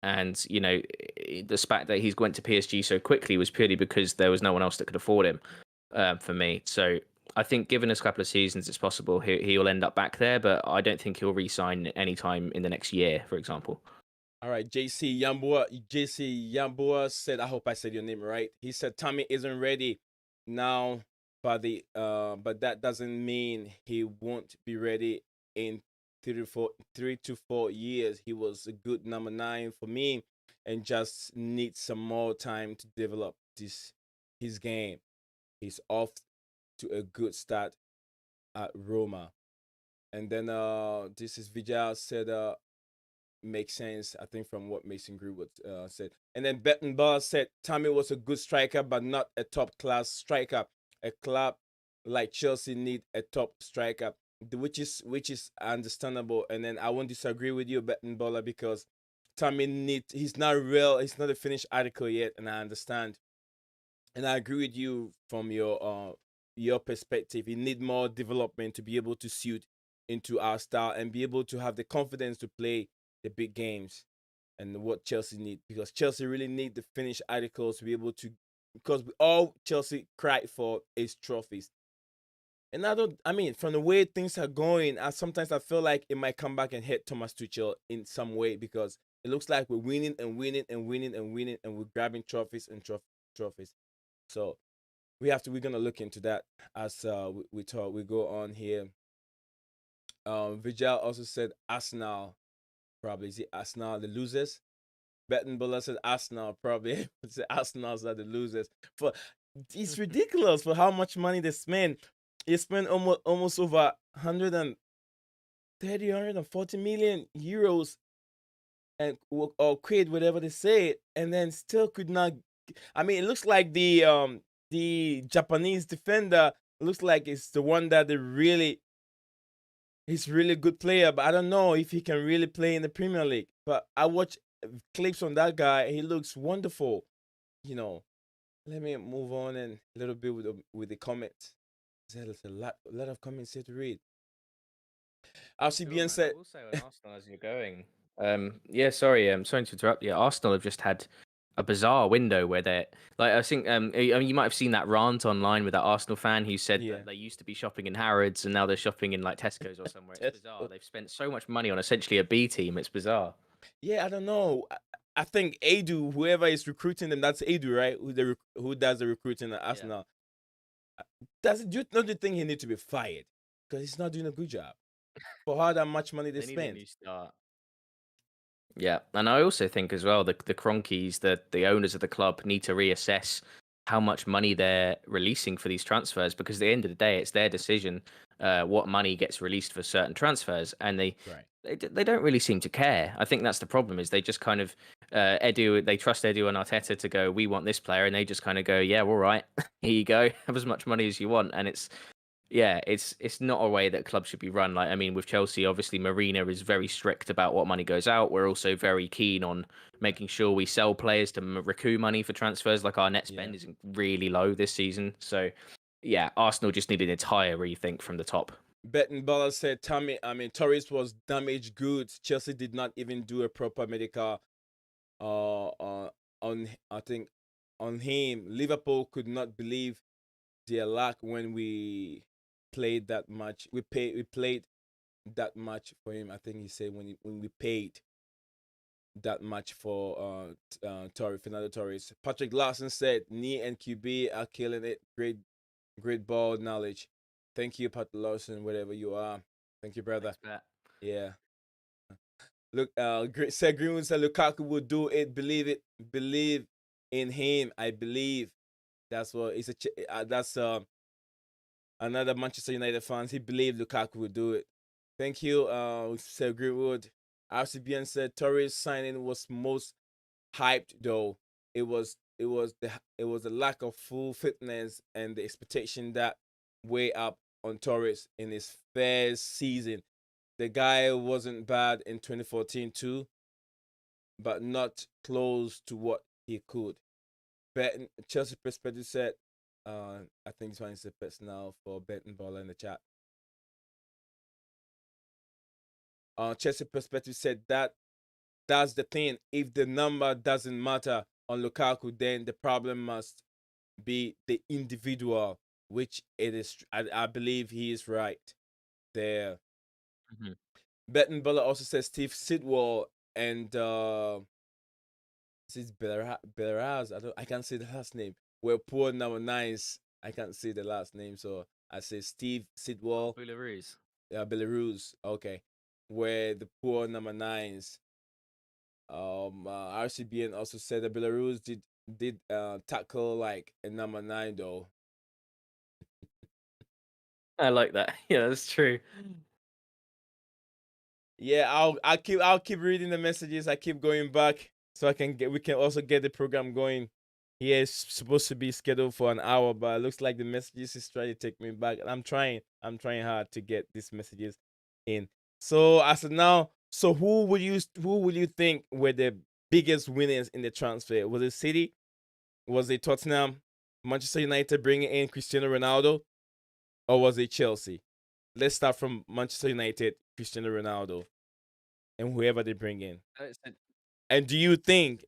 the fact that he's went to PSG so quickly was purely because there was no one else that could afford him. For me, so I think given us a couple of seasons, it's possible he'll end up back there, but I don't think he'll re-sign anytime in the next year, for example. All right, JC Yambua said, I hope I said your name right. He said Tommy isn't ready now, but that doesn't mean he won't be ready in 3 to 4 years. He was a good number 9 for me, and just needs some more time to develop his game. He's off to a good start at Roma. And then this is Vijay said makes sense, I think, from what Mason Greenwood said. And then Bettenbauer said Tommy was a good striker, but not a top class striker. A club like Chelsea need a top striker, which is understandable. And then I won't disagree with you, Bettenbauer, because he's not real, he's not a finished article yet, and I understand. And I agree with you from your perspective. He need more development to be able to suit into our style and be able to have the confidence to play the big games, and what Chelsea need, because Chelsea really need the finished articles to be able to, because all Chelsea cry for is trophies. And I mean, from the way things are going, sometimes I feel like it might come back and hit Thomas Tuchel in some way, because it looks like we're winning and winning and winning and winning, and we're grabbing trophies and trophies. So we're gonna look into that as we go on here. Vijay also said Arsenal, probably. Is it Arsenal the losers? Bettenbuller said Arsenal, probably. Arsenal's are the losers. For It's ridiculous for how much money they spend. They spend almost over 130, 140 million euros and or quid, whatever they say, and then still could not. I mean, it looks like the Japanese defender looks like it's the one that he's really good player, but I don't know if he can really play in the Premier League. But I watch clips on that guy; he looks wonderful. You know, let me move on and a little bit with the comments. There's a lot of comments here to read. Sure, RCBN man. said, Also, on Arsenal, as you're going, yeah, sorry, sorry to interrupt you. Arsenal have just had a bizarre window where they're like, I think, I mean, you might have seen that rant online with that Arsenal fan who said yeah, that they used to be shopping in Harrods and now they're shopping in like Tesco's or somewhere. It's bizarre. Tesco. They've spent so much money on essentially a B team. It's bizarre. Yeah, I don't know. I think Adu, whoever is recruiting them, that's Adu, right? Who does the recruiting at Yeah. Arsenal? Don't you think he need to be fired because he's not doing a good job for how that much money they They need a spend? new start. Yeah, and I also think as well the Cronkies, the owners of the club, need to reassess how much money they're releasing for these transfers, because at the end of the day, it's their decision what money gets released for certain transfers, and Right. they don't really seem to care. I think that's the problem, is they just kind of they trust Edu and Arteta to go, we want this player, and they just kind of go, yeah, all right, here you go, have as much money as you want, and it's not a way that clubs should be run. Like, I mean, with Chelsea, obviously Marina is very strict about what money goes out. We're also very keen on making sure we sell players to recoup money for transfers. Like, our net spend is really low this season. So, yeah, Arsenal just need an entire rethink from the top. Bettenballer said Torres was damaged goods. Chelsea did not even do a proper medical on I think on him. Liverpool could not believe their luck when we played that much. We played that much for him. I think he said when we paid that much for Torres, Fernando Torres. Patrick Larson said knee and QB are killing it. Great ball knowledge. Thank you, Pat Lawson, wherever you are. Thank you, brother. Thanks, Pat. Yeah. Look, said Greenwood said Lukaku will do it. Believe it. Believe in him. I believe. That's what it's that's another Manchester United fans. He believed Lukaku would do it. Thank you, Sir Greenwood. RCBN said Torres signing was most hyped though. It was the lack of full fitness and the expectation that way up on Torres in his first season. The guy wasn't bad in 2014 too, but not close to what he could. Betting Chelsea perspective said, I think this one is the best now for betting baller in the chat. Chelsea perspective said that's the thing. If the number doesn't matter on Lukaku, then the problem must be the individual, which it is. I believe he is right there. Mm-hmm. Betting baller also says Steve Sidwell and this is Belarus. I can't say the last name. We're poor number nines. I can't say the last name, so I say Steve Sidwell. Belarus. Belarus. Okay. Where the poor number nines. RCBN also said that Belarus did tackle like a number 9 though. I like that. Yeah, that's true. Yeah, I'll keep reading the messages. I keep going back so we can also get the program going. He is supposed to be scheduled for an hour, but it looks like the messages is trying to take me back. And I'm trying hard to get these messages in. So as of now, so who will you think were the biggest winners in the transfer? Was it City? Was it Tottenham? Manchester United bringing in Cristiano Ronaldo? Or was it Chelsea? Let's start from Manchester United, Cristiano Ronaldo, and whoever they bring in. And do you think,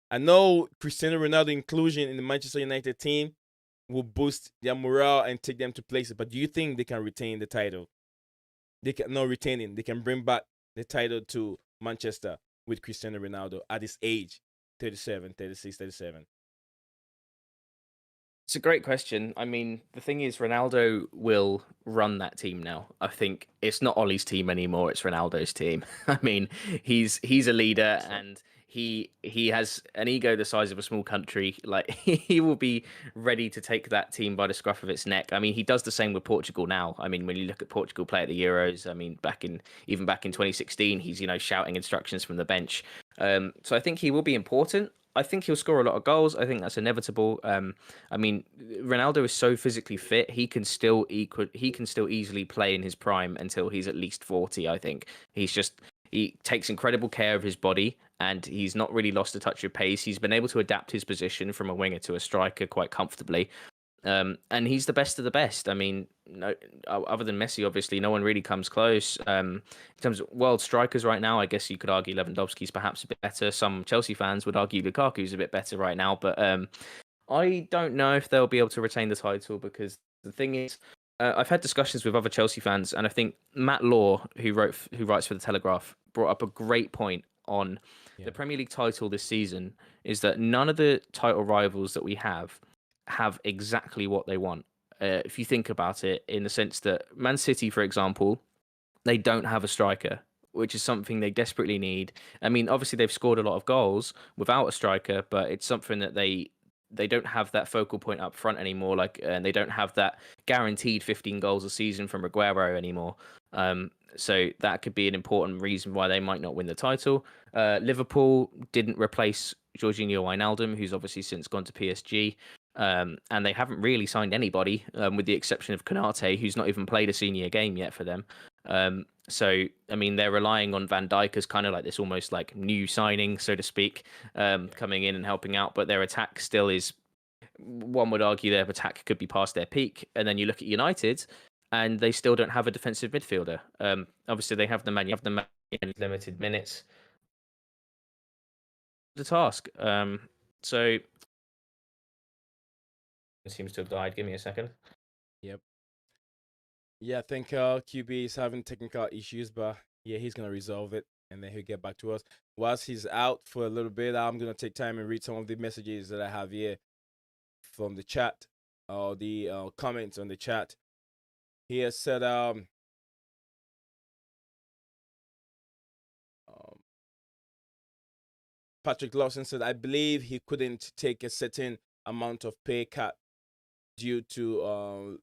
I know Cristiano Ronaldo inclusion in the Manchester United team will boost their morale and take them to places, but do you think they can retain the title? They can not retaining. They can bring back the title to Manchester with Cristiano Ronaldo at his age, 37, 36, 37. It's a great question. I mean, the thing is, Ronaldo will run that team now. I think it's not Ollie's team anymore; it's Ronaldo's team. I mean, he's a leader, and he has an ego the size of a small country. Like he will be ready to take that team by the scruff of its neck. I mean, he does the same with Portugal now. I mean, when you look at Portugal play at the Euros, I mean, back in 2016, he's shouting instructions from the bench. So I think he will be important. I think he'll score a lot of goals. I think that's inevitable. I mean, Ronaldo is so physically fit; he can still easily play in his prime until he's at least 40. I think he takes incredible care of his body, and he's not really lost a touch of pace. He's been able to adapt his position from a winger to a striker quite comfortably. And he's the best of the best. I mean, no, other than Messi, obviously, no one really comes close. In terms of world strikers right now, I guess you could argue Lewandowski's perhaps a bit better. Some Chelsea fans would argue Lukaku's a bit better right now, but I don't know if they'll be able to retain the title because the thing is, I've had discussions with other Chelsea fans, and I think Matt Law, who writes for the Telegraph, brought up a great point on the Premier League title this season. Is that none of the title rivals that we have exactly what they want. If you think about it, in the sense that Man City, for example, they don't have a striker, which is something they desperately need. I mean, obviously they've scored a lot of goals without a striker, but it's something that they don't have that focal point up front anymore. And they don't have that guaranteed 15 goals a season from Aguero anymore. So that could be an important reason why they might not win the title. Liverpool didn't replace Jorginho Wijnaldum, who's obviously since gone to PSG. And they haven't really signed anybody, with the exception of Konate, who's not even played a senior game yet for them. So, I mean, they're relying on Van Dijk as kind of like this almost like new signing, so to speak, coming in and helping out. But their attack still is, one would argue their attack could be past their peak. And then you look at United, and they still don't have a defensive midfielder. Obviously, they have the man in limited minutes. The task. So it seems to have died. Give me a second. Yep. Yeah, I think QB is having technical issues, but yeah, he's gonna resolve it, and then he'll get back to us. Whilst he's out for a little bit, I'm gonna take time and read some of the messages that I have here from the chat, or the comments on the chat. He has said, Patrick Lawson said, I believe he couldn't take a certain amount of pay cut due to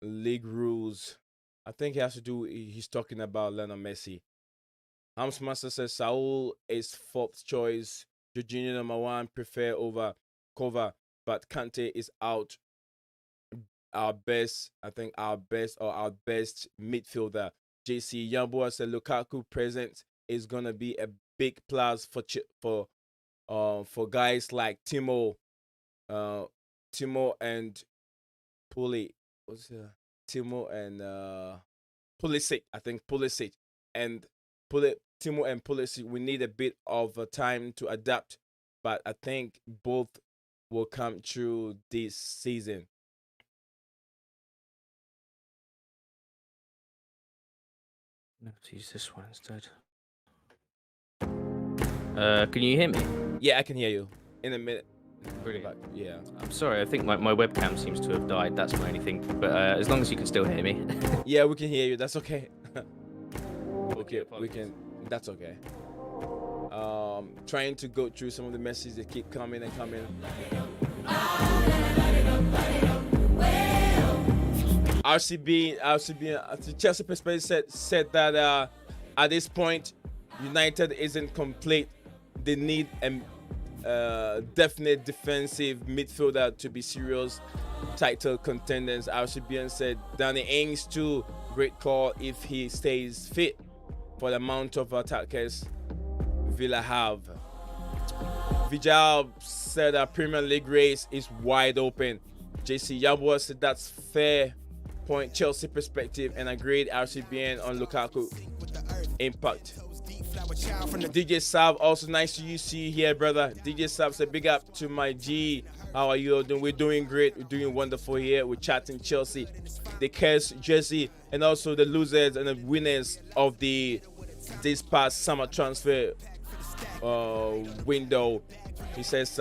league rules. I think he has to do. He's talking about Lionel Messi. Hams Master says Saul is fourth choice. Jorginho #1 prefer over cover, but Kante is out. Our best, I think our best midfielder. JC Yamboa said Lukaku presence is gonna be a big plus for guys like Timo and Puli. What's Timo and Pulisic. I think Pulisic and Timo and Pulisic. We need a bit of time to adapt, but I think both will come through this season. Let's use this one instead. Can you hear me? Yeah, I can hear you. In a minute. Brilliant. Yeah. I'm sorry, I think my webcam seems to have died. That's my only thing. But as long as you can still hear me. Yeah, we can hear you. That's okay. Okay, we apologies. can. That's okay. Trying to go through some of the messages that keep coming and coming. RCB, the Chelsea perspective said that at this point, United isn't complete. They need a definite defensive midfielder to be serious title contenders. RCBN said Danny Ings too, great call if he stays fit for the amount of attackers Villa have. Vijay said a Premier League race is wide open. JC Yabua said that's fair point Chelsea perspective and agreed RCBN on Lukaku impact. DJ Sab, also nice to see you here, brother. DJ Sab said big up to my G. How are you all doing? We're doing great. We're doing wonderful here. We're chatting Chelsea, the curse jersey, and also the losers and the winners of this past summer transfer window. He says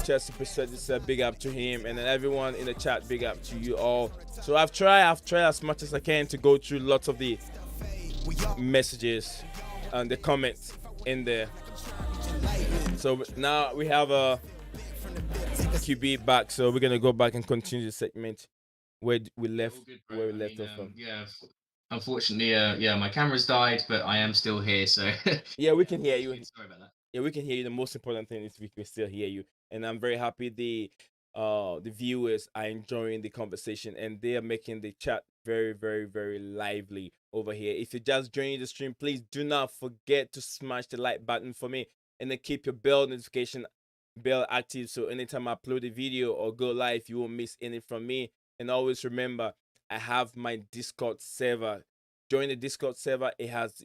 Chelsea perspective said big up to him, and then everyone in the chat, big up to you all. So I've tried as much as I can to go through lots of the messages and the comments in there. So now we have a QB back, so we're gonna go back and continue the segment where we left off from. Yeah, unfortunately, my camera's died, but I am still here, so yeah, we can hear you. Sorry about that. Yeah, we can hear you. The most important thing is we can still hear you, and I'm very happy the viewers are enjoying the conversation and they are making the chat very, very, very lively over here. If you're just joining the stream, please do not forget to smash the like button for me, and then keep your bell notification bell active so anytime I upload a video or go live, you won't miss any from me. And always remember, I have my Discord server. Join the Discord server.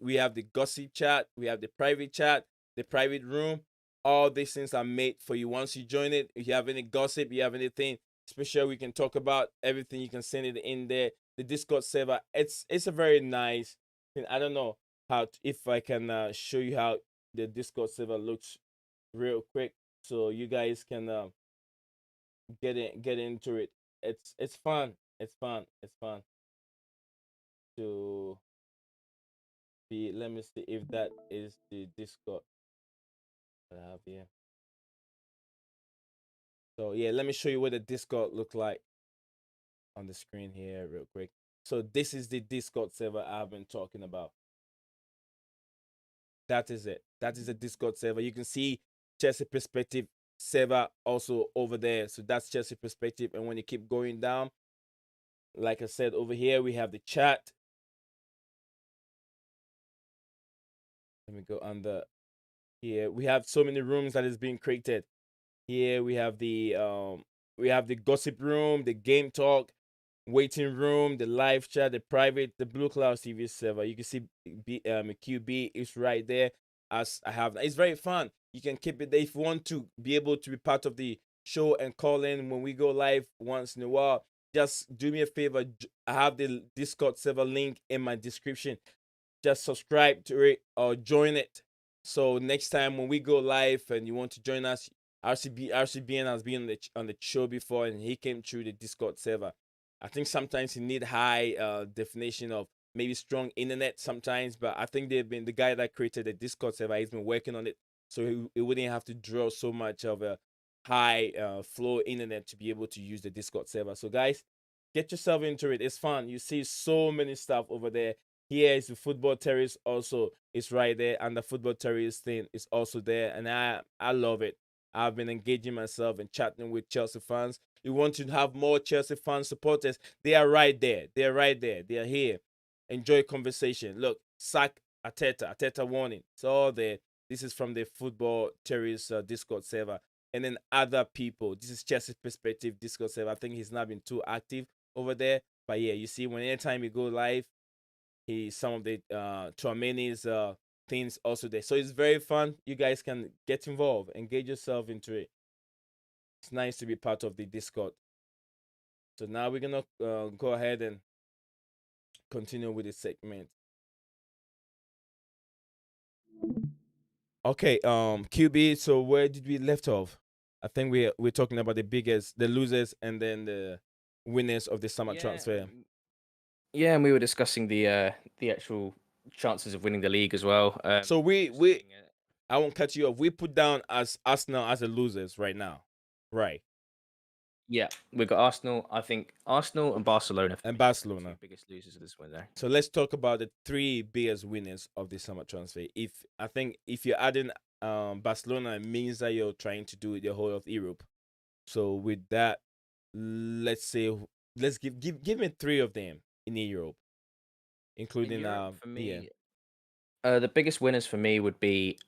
We have the gossip chat, we have the private chat, the private room. All these things are made for you. Once you join it, if you have any gossip, you have anything special we can talk about, everything, you can send it in there. The Discord server, it's a very nice thing. I don't know if I can show you how the Discord server looks real quick, so you guys can get into it. It's fun. It's fun to be. Let me see if that is the Discord that I have here. So yeah, let me show you what the Discord look like on the screen here real quick. So this is the Discord server I've been talking about. That is it. That is the Discord server. You can see Chelsea Perspective server also over there. So that's Chelsea Perspective. And when you keep going down, like I said, over here we have the chat. Let me go under here. We have so many rooms that is being created. Here we have the gossip room, the game talk, waiting room, the live chat, the private, the BlueClouds TV server. You can see QB is right there. As I have, it's very fun. You can keep it there if you want to be able to be part of the show and call in when we go live once in a while. Just do me a favor. I have the Discord server link in my description. Just subscribe to it or join it. So next time when we go live and you want to join us, RCBN has been on the show before, and he came through the Discord server. I think sometimes you need high definition of maybe strong internet sometimes, but I think they've been the guy that created the Discord server. He's been working on it, so he wouldn't have to draw so much of a high flow internet to be able to use the Discord server. So guys, get yourself into it. It's fun. You see so many stuff over there. Here is the football terrorist also. It's right there, and the football terrorist thing is also there, and I love it. I've been engaging myself and chatting with Chelsea fans. You want to have more Chelsea fan supporters? They are right there. They're right there. They are here. Enjoy conversation. Look, sack Ateta warning. It's all there. This is from the football terrorist Discord server. And then other people. This is Chelsea's perspective Discord server. I think he's not been too active over there. But yeah, you see, when anytime you go live, some of the Tchouaméni's things also there. So it's very fun. You guys can get involved, engage yourself into it. It's nice to be part of the Discord. So now we're gonna go ahead and continue with the segment. Okay, QB. So where did we left off? I think we're talking about the losers, and then the winners of the summer transfer. Yeah, and we were discussing the actual chances of winning the league as well. So I won't cut you off. We put down as Arsenal as the losers right now, right? Yeah, we got Arsenal. I think Arsenal and Barcelona. And Barcelona, biggest losers of this window. So let's talk about the three biggest winners of the summer transfer. If you're adding Barcelona, it means that you're trying to do the whole of Europe. So with that, let's give me three of them in Europe, including for me, the biggest winners for me would be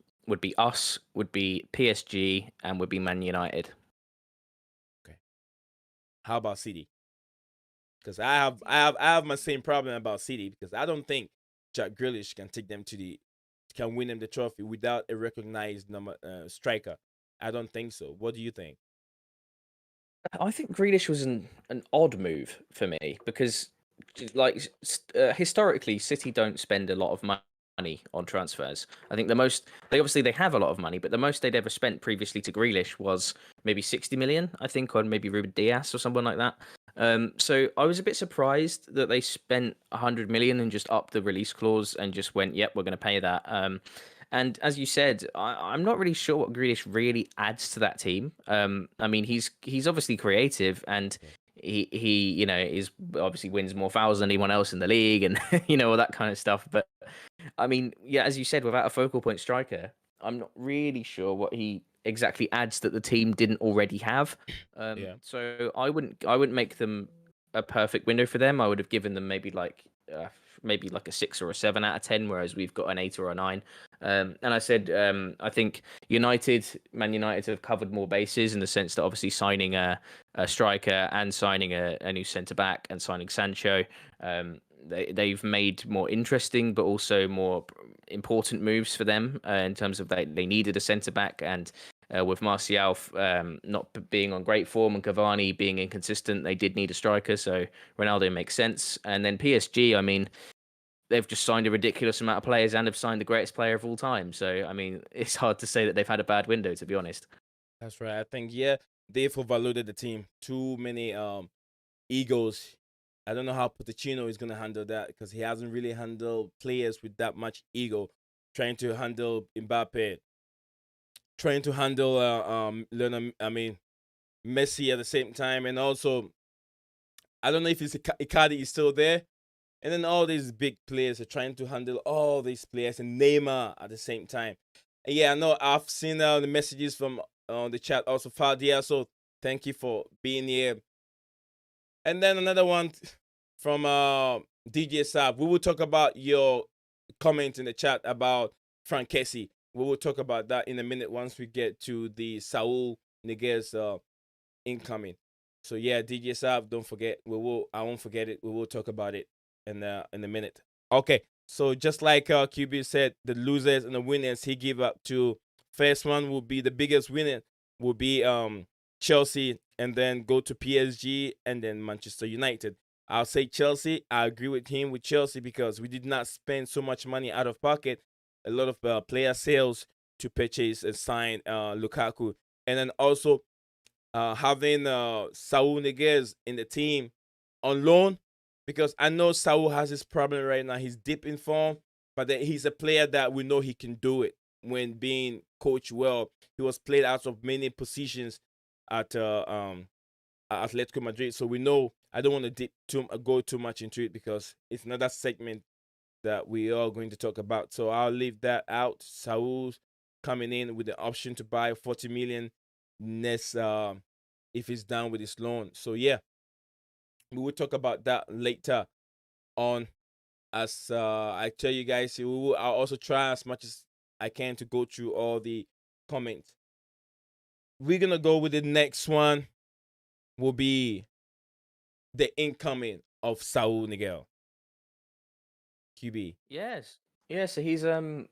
us, would be PSG, and would be Man United. Okay. How about City? Because I have my same problem about City, because I don't think Jack Grealish can win them the trophy without a recognized striker. I don't think so. What do you think? I think Grealish was an odd move for me because, like, historically, City don't spend a lot of money on transfers. I think they have a lot of money, but the most they'd ever spent previously to Grealish was maybe 60 million, I think, on maybe Ruben Dias or someone like that. So I was a bit surprised that they spent 100 million and just upped the release clause and just went, "Yep, we're going to pay that." And as you said, I'm not really sure what Grealish really adds to that team. I mean, he's obviously creative, and he is obviously wins more fouls than anyone else in the league, and all that kind of stuff. But I mean, yeah, as you said, without a focal point striker, I'm not really sure what he exactly adds that the team didn't already have. So I wouldn't make them a perfect window for them. I would have given them maybe like a 6 or a 7 out of 10, whereas we've got an 8 or a 9. And I said, I think Man United have covered more bases in the sense that obviously signing a striker and signing a new centre back and signing Sancho, they've made more interesting but also more important moves for them in terms of they needed a centre back, and with Martial not being on great form and Cavani being inconsistent, they did need a striker. So Ronaldo makes sense. And then PSG, I mean, they've just signed a ridiculous amount of players and have signed the greatest player of all time. So, I mean, it's hard to say that they've had a bad window, to be honest. That's right. I think, they've overloaded the team. Too many egos. I don't know how Pochettino is going to handle that, because he hasn't really handled players with that much ego. Trying to handle Mbappe, trying to handle Messi at the same time, and also I don't know if Icardi is still there, and then all these big players are trying to handle all these players and Neymar at the same time. And yeah, I know I've seen the messages from the chat also. Fadia, so thank you for being here. And then another one from DJ Saab. We will talk about your comment in the chat about Frank Kessie. We will talk about that in a minute once we get to the Saul Niguez incoming. So yeah, DJ Saab, don't forget. I won't forget it. We will talk about it in a minute. Okay. So just like QB said, the losers and the winners he give up to. First one will be the biggest winner will be Chelsea, and then go to PSG, and then Manchester United. I'll say Chelsea. I agree with him with Chelsea because we did not spend so much money out of pocket. A lot of player sales to purchase and sign Lukaku. And then also having Saul Niguez in the team on loan, because I know Saul has his problem right now. He's deep in form, but then he's a player that we know he can do it when being coached well. He was played out of many positions at Atletico Madrid, so we know. I don't want to go too much into it because it's another segment that we are going to talk about. So I'll leave that out. Saul's coming in with the option to buy 40 million next if he's done with his loan. So yeah, we will talk about that later on. As I tell you guys, I'll also try as much as I can to go through all the comments. We're gonna go with the next one. Will be the incoming of Saul Niguez. QB. Yes. Yeah, so he's a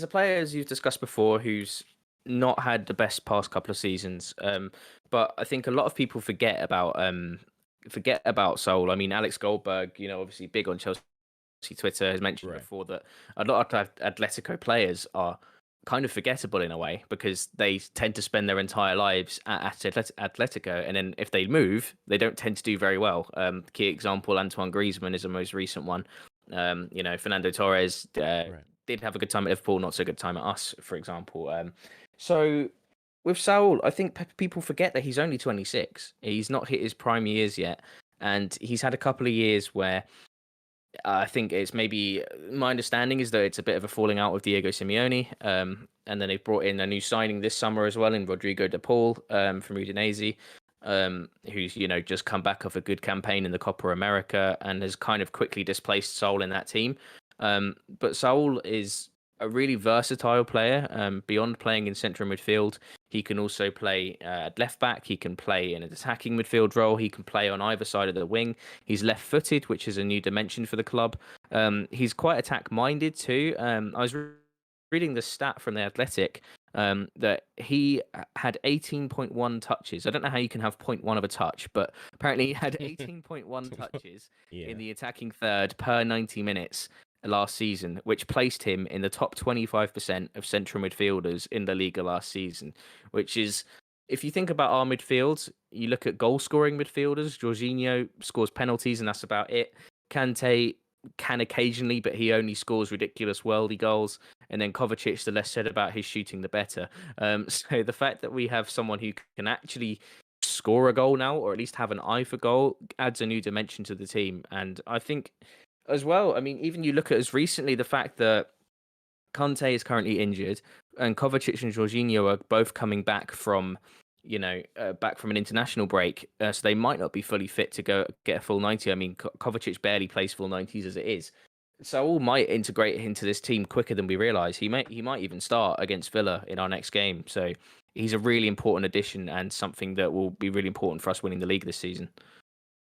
player, as you've discussed before, who's not had the best past couple of seasons. But I think a lot of people forget about Saul. I mean, Alex Goldberg, obviously big on Chelsea Twitter, has mentioned before that a lot of Atletico players are kind of forgettable in a way because they tend to spend their entire lives at Atletico, and then if they move, they don't tend to do very well. Key example, Antoine Griezmann is the most recent one. Fernando Torres did have a good time at Liverpool, not so good time at us, for example. So with Saul, I think people forget that he's only 26. He's not hit his prime years yet, and he's had a couple of years where I think it's maybe my understanding is that it's a bit of a falling out with Diego Simeone, and then they've brought in a new signing this summer as well in Rodrigo de Paul from Udinese, who's just come back off a good campaign in the Copa America and has kind of quickly displaced Saul in that team. But Saul is a really versatile player. Beyond playing in central midfield, he can also play at left back. He can play in an attacking midfield role. He can play on either side of the wing. He's left-footed, which is a new dimension for the club. He's quite attack-minded too. I was reading the stat from the Athletic that he had 18.1 touches. I don't know how you can have 0.1 of a touch, but apparently he had 18.1 touches in the attacking third per 90 minutes last season, which placed him in the top 25% of central midfielders in the Liga last season, which is, if you think about our midfield, you look at goal-scoring midfielders, Jorginho scores penalties and that's about it. Kante can occasionally, but he only scores ridiculous worldly goals. And then Kovacic, the less said about his shooting, the better. So the fact that we have someone who can actually score a goal now, or at least have an eye for goal, adds a new dimension to the team. And I think as well, I mean, even you look at as recently the fact that Kante is currently injured and Kovacic and Jorginho are both coming back from, back from an international break. So they might not be fully fit to go get a full 90. I mean, Kovacic barely plays full 90s as it is. Saul might integrate into this team quicker than we realise. He might even start against Villa in our next game. So he's a really important addition and something that will be really important for us winning the league this season.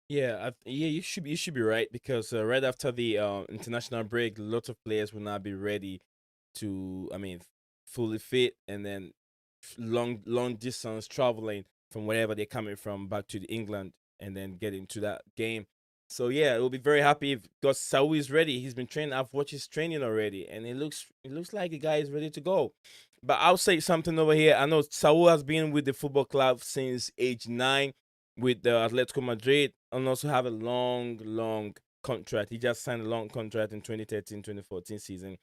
Yeah, you should be right because right after the international break, lots of players will not be ready to, fully fit, and then long distance traveling from wherever they're coming from back to England, and then get into that game. So yeah, we'll be very happy because Saul is ready. He's been training. I've watched his training already, and it looks like the guy is ready to go. But I'll say something over here. I know Saul has been with the football club since age 9 with the Atletico Madrid, and also have a long contract. He just signed a long contract in 2013-2014 season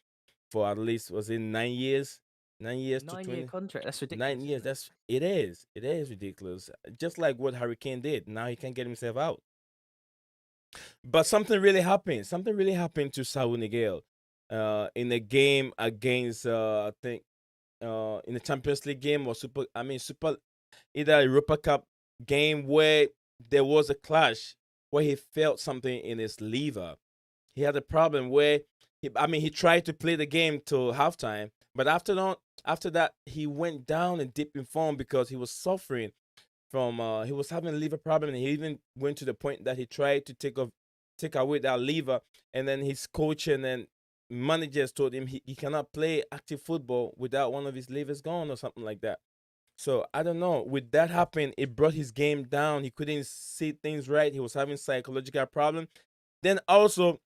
for at least, was it 9 years? 9 years to 20 9-year contract. That's ridiculous. 9 years. It is ridiculous. Just like what Harry Kane did. Now he can't get himself out. But something really happened. Something really happened to Saul Niguez in a game against I think in the Champions League game or super either Europa Cup game where there was a clash where he felt something in his liver. He had a problem where he tried to play the game till halftime, but after that he went down and deep in form because he was suffering from he was having a liver problem, and he even went to the point that he tried to take away that liver, and then his coach and then managers told him he cannot play active football without one of his livers gone or something like that. So I don't know. With that happen, it brought his game down. He couldn't see things right. He was having psychological problem. Then also,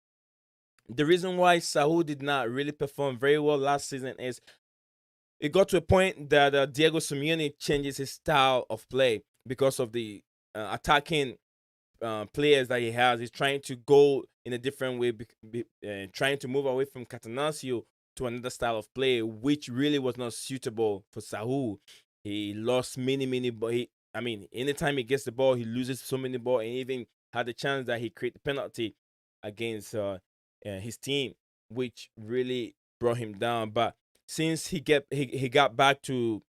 the reason why Saul did not really perform very well last season is it got to a point that Diego Simeone changes his style of play because of the attacking players that he has. He's trying to go in a different way, trying to move away from Catanaccio to another style of play, which really was not suitable for Saul. He lost many, but I mean, anytime he gets the ball, he loses so many balls, and even had the chance that he created penalty against his team, which really brought him down. But since he got back to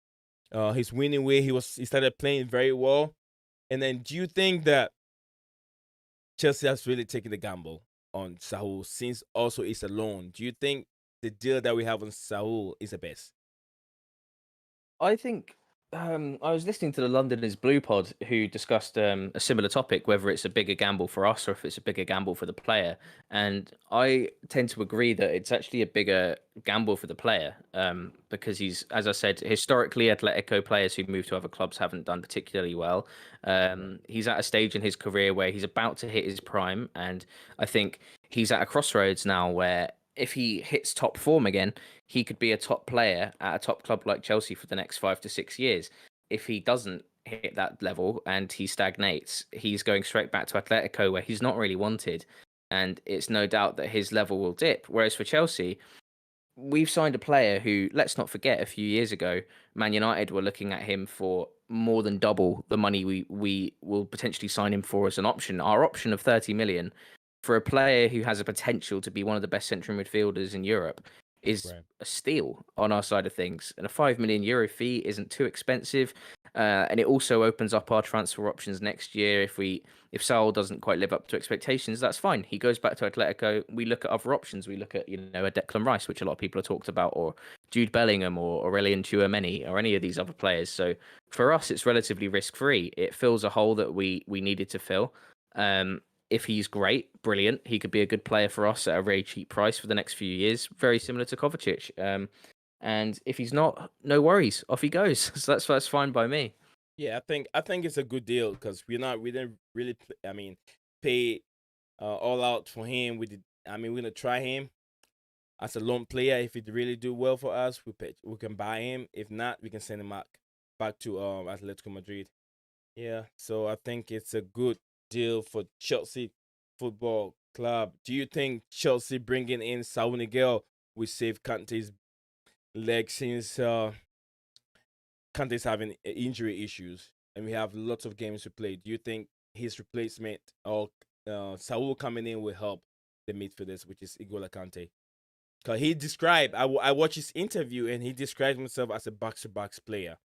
his winning way, he started playing very well. And then, do you think that Chelsea has really taken the gamble on Saul since also it's a loan? Do you think the deal that we have on Saul is the best? I think I was listening to the Londoners Blue Pod who discussed a similar topic, whether it's a bigger gamble for us or if it's a bigger gamble for the player. And I tend to agree that it's actually a bigger gamble for the player because he's, as I said, historically Atletico players who move to other clubs haven't done particularly well. He's at a stage in his career where he's about to hit his prime. And I think he's at a crossroads now where if he hits top form again, he could be a top player at a top club like Chelsea for the next 5 to 6 years. If he doesn't hit that level and he stagnates, he's going straight back to Atletico where he's not really wanted. And it's no doubt that his level will dip. Whereas for Chelsea, we've signed a player who, let's not forget, a few years ago, Man United were looking at him for more than double the money we will potentially sign him for as an option. Our option of 30 million for a player who has a potential to be one of the best central midfielders in Europe is Right. a steal on our side of things. And a €5 million fee isn't too expensive. And it also opens up our transfer options next year. If Saul doesn't quite live up to expectations, that's fine. He goes back to Atletico. We look at other options. We look at, a Declan Rice, which a lot of people have talked about, or Jude Bellingham or Aurelien Tchouameni or any of these other players. So for us, it's relatively risk-free. It fills a hole that we needed to fill. If he's great, brilliant. He could be a good player for us at a very cheap price for the next few years, very similar to Kovacic. And if he's not, no worries, off he goes. So that's fine by me. Yeah, I think it's a good deal because we didn't really pay all out for him. We're gonna try him as a loan player. If he really do well for us, we can buy him. If not, we can send him back to Atletico Madrid. Yeah, so I think it's a good deal for Chelsea Football Club. Do you think Chelsea bringing in Saul Niguez will save Kante's leg since Kante's having injury issues and we have lots of games to play? Do you think his replacement or Saul coming in will help the midfielders, which is Iguala Kante? Because he described, I watched his interview and he described himself as a box-to-box player.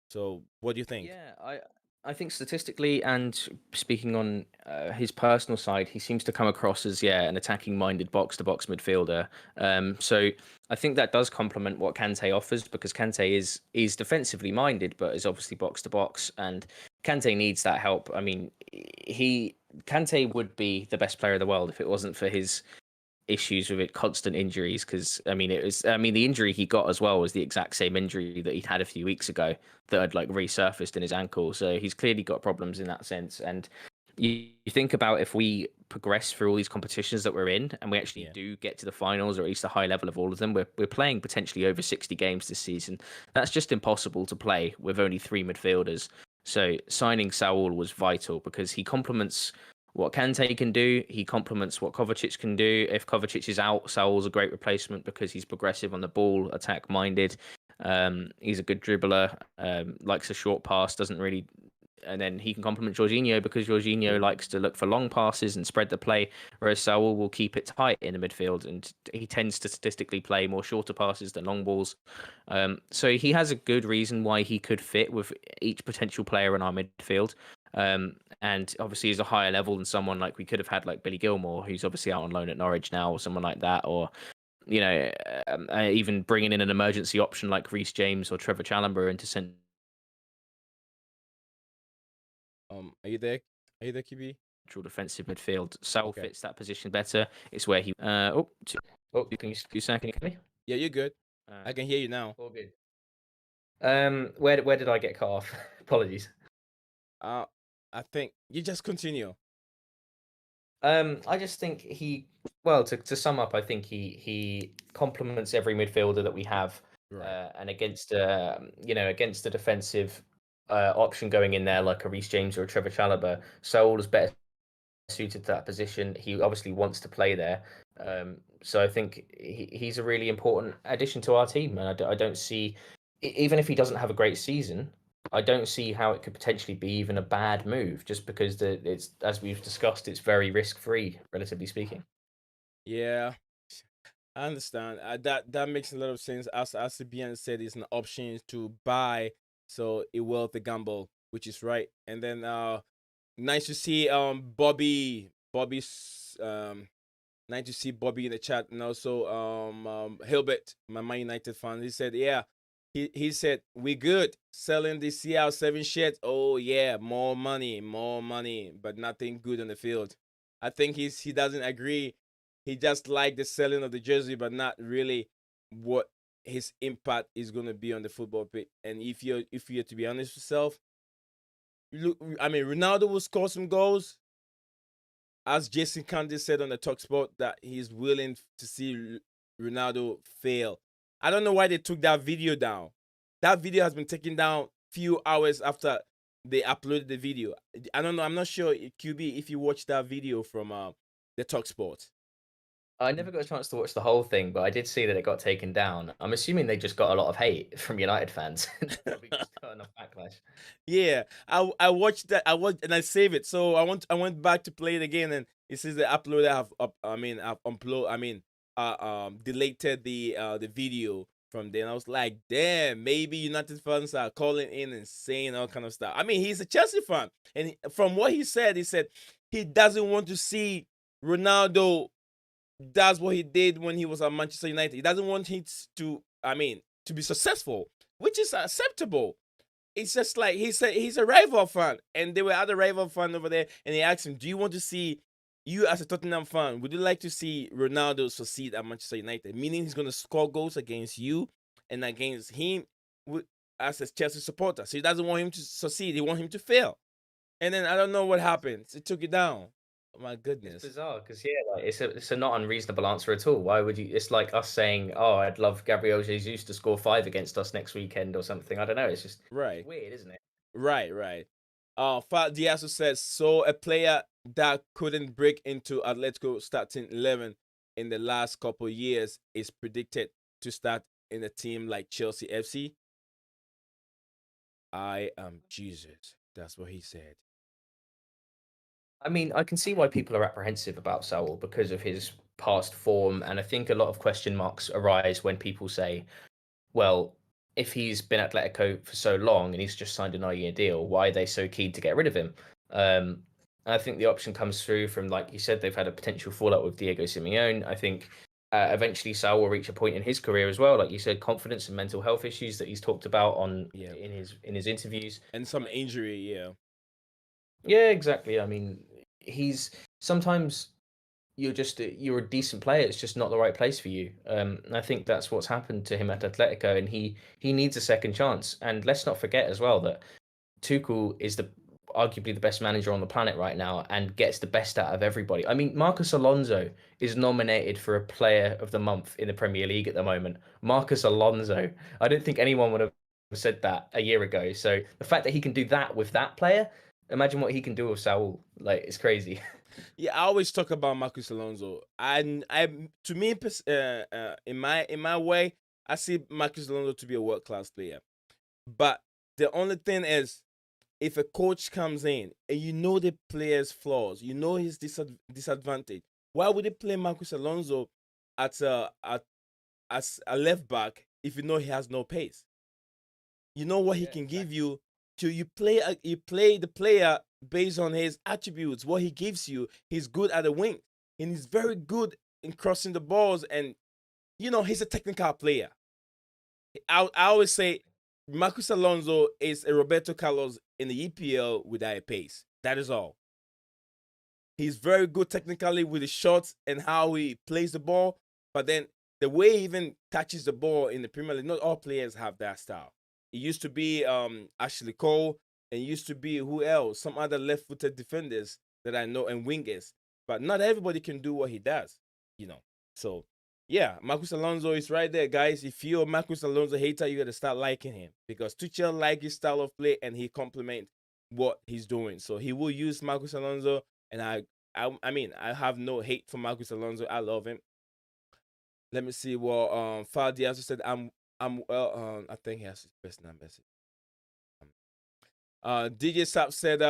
So what do you think? Yeah, I think statistically and speaking on his personal side, he seems to come across as an attacking-minded box-to-box midfielder. So I think that does complement what Kante offers because Kante is defensively minded, but is obviously box-to-box, and Kante needs that help. I mean, Kante would be the best player in the world if it wasn't for his issues with it, constant injuries. Because the injury he got as well was the exact same injury that he'd had a few weeks ago that had resurfaced in his ankle. So he's clearly got problems in that sense. And you think about if we progress through all these competitions that we're in and we actually do get to the finals or at least the high level of all of them, we're playing potentially over 60 games this season. That's just impossible to play with only 3 midfielders. So signing Saul was vital because he complements what Kante can do. He complements what Kovacic can do. If Kovacic is out, Saul's a great replacement because he's progressive on the ball, attack-minded. He's a good dribbler, likes a short pass, doesn't really... And then he can complement Jorginho because Jorginho likes to look for long passes and spread the play, whereas Saul will keep it tight in the midfield, and he tends to statistically play more shorter passes than long balls. So he has a good reason why he could fit with each potential player in our midfield. And obviously he's a higher level than someone like we could have had like Billy Gilmore, who's obviously out on loan at Norwich now, or someone like that, or even bringing in an emergency option like Reece James or Trevor Chalobah into centre. Are you there? Are you there, QB? Defensive midfield. Saul Okay. fits that position better. It's where he. Can you second me? Yeah, you're good. I can hear you now. All good. Where did I get cut off? Apologies. I think you just continue. I just think to sum up, I think he complements every midfielder that we have, Right. and against against the defensive option going in there like a Reece James or a Trevor Chalobah, Saul is better suited to that position. He obviously wants to play there. So I think he's a really important addition to our team. And I don't see, even if he doesn't have a great season, I don't see how it could potentially be even a bad move, just because it's, as we've discussed, it's very risk free, relatively speaking. Yeah, I understand. That makes a lot of sense. As CBN said, it's an option to buy, so it worth the gamble, which is right. And then nice to see Bobby's nice to see Bobby in the chat, and also Hilbert, my Man United fan. He said, yeah, he said we good selling the CR7 shit. Oh yeah, more money, but nothing good on the field. I think he doesn't agree. He just like the selling of the jersey, but not really what his impact is gonna be on the football pitch. And if you're to be honest with yourself, look, I mean, Ronaldo will score some goals. As Jason Kante said on the Talksport, that he's willing to see Ronaldo fail. I don't know why they took that video down. That video has been taken down few hours after they uploaded the video. I don't know. I'm not sure, QB, if you watched that video from the Talksport. I never got a chance to watch the whole thing, but I did see that it got taken down. I'm assuming they just got a lot of hate from United fans. Probably just got enough backlash. Yeah, I watched that. I watched and I saved it. So I went back to play it again, and it says the uploader have deleted the video from there. And I was like, damn, maybe United fans are calling in and saying all kind of stuff. I mean, he's a Chelsea fan, and from what he said he doesn't want to see Ronaldo does what he did when he was at Manchester United. He doesn't want him to be successful, which is acceptable. It's just like he's a rival fan, and there were other rival fans over there, and he asked him, "Do you want to see you as a Tottenham fan? Would you like to see Ronaldo succeed at Manchester United? Meaning he's going to score goals against you and against him as a Chelsea supporter. So he doesn't want him to succeed. He wants him to fail. And then I don't know what happened. It took it down. Oh my goodness. It's bizarre because like it's a not unreasonable answer at all. Why would you? It's like us saying, "Oh, I'd love Gabriel Jesus to score 5 against us next weekend" or something. I don't know. It's just Right. weird, isn't it? Right. Fat Diaz says, so a player that couldn't break into Atletico starting 11 in the last couple years is predicted to start in a team like Chelsea FC. I am Jesus. That's what he said. I mean, I can see why people are apprehensive about Saul because of his past form, and I think a lot of question marks arise when people say, well, if he's been at Atletico for so long and he's just signed a 9-year deal, why are they so keen to get rid of him? I think the option comes through from, like you said, they've had a potential fallout with Diego Simeone. I think eventually Saul will reach a point in his career as well, like you said, confidence and mental health issues that he's talked about in his interviews, and some injury. Yeah, exactly. I mean, he's sometimes you're a decent player. It's just not the right place for you. And I think that's what's happened to him at Atletico, and he needs a second chance. And let's not forget as well that Tuchel is arguably the best manager on the planet right now and gets the best out of everybody. I mean, Marcus Alonso is nominated for a Player of the Month in the Premier League at the moment. Marcus Alonso. I don't think anyone would have said that a year ago. So the fact that he can do that with that player, imagine what he can do with Saul. Like, it's crazy. Yeah, I always talk about Marcus Alonso. To me, in my way, I see Marcus Alonso to be a world-class player. But the only thing is, if a coach comes in and you know the player's flaws, you know his disadvantage, why would they play Marcus Alonso as a left back if you know he has no pace? You know what he can give you. You play the player based on his attributes, what he gives you. He's good at the wing, and he's very good in crossing the balls, and he's a technical player. I always say Marcus Alonso is a Roberto Carlos in the EPL without a pace. That is all. He's very good technically with his shots and how he plays the ball, but then the way he even touches the ball in the Premier League, not all players have that style. It used to be Ashley Cole, and it used to be who else? Some other left-footed defenders that I know and wingers. But not everybody can do what he does, So, yeah, Marcus Alonso is right there, guys. If you're a Marcus Alonso hater, you got to start liking him because Tuchel likes his style of play and he complements what he's doing. So he will use Marcus Alonso, and I mean, I have no hate for Marcus Alonso. I love him. Let me see what Fal Diaz said. I'm well. I think he has his best number. DJ Sap said,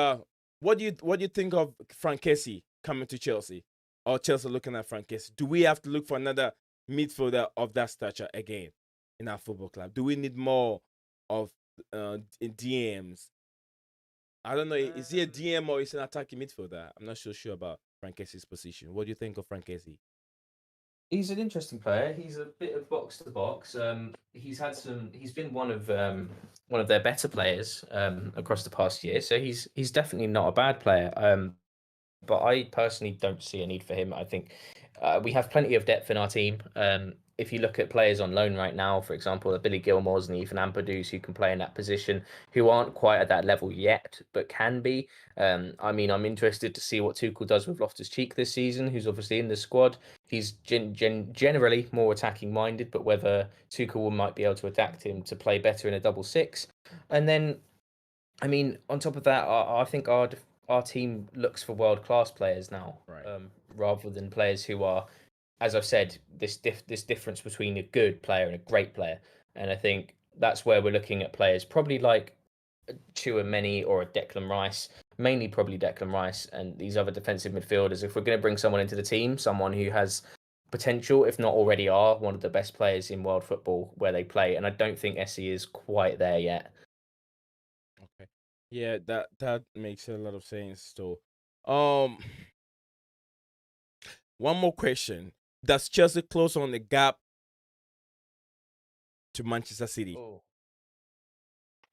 what do you think of Frank Kessie coming to Chelsea, or Chelsea looking at Frank Kessie? Do we have to look for another midfielder of that stature again in our football club? Do we need more of DMs? I don't know. Is he a DM or is he an attacking midfielder? I'm not so sure about Frank Kessie's position. What do you think of Frank Kessie? He's an interesting player. He's a bit of box to box. He's been one of their better players across the past year. So he's definitely not a bad player. But I personally don't see a need for him. I think we have plenty of depth in our team. If you look at players on loan right now, for example, the Billy Gilmores and Ethan Ampadu, who can play in that position, who aren't quite at that level yet, but can be. I mean, I'm interested to see what Tuchel does with Loftus-Cheek this season, who's obviously in the squad. He's generally more attacking minded, but whether Tuchel might be able to adapt him to play better in a double six. And then, I mean, on top of that, I think our team looks for world class players now, Right. rather than players who are, as I've said, this difference between a good player and a great player. And I think that's where we're looking at players probably like Chouameni or a Declan Rice, mainly probably Declan Rice and these other defensive midfielders. If we're going to bring someone into the team, someone who has potential, if not already are, one of the best players in world football where they play. And I don't think Essie is quite there yet. Okay. Yeah, that makes a lot of sense. So, um, one more question: does Chelsea close on the gap to Manchester City? Oh,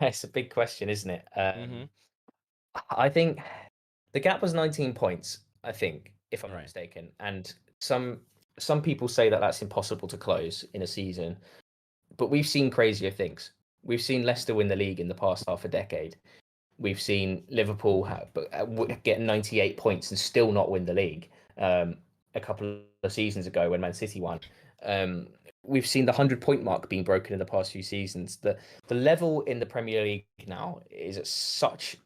it's a big question, isn't it? Mm-hmm. I think the gap was 19 points, I think, if I'm not Right. mistaken. And some people say that that's impossible to close in a season, but we've seen crazier things. We've seen Leicester win the league in the past half a decade. We've seen Liverpool get 98 points and still not win the league. A couple of seasons ago when Man City won. We've seen the 100-point mark being broken in the past few seasons. The level in the Premier League now is at such,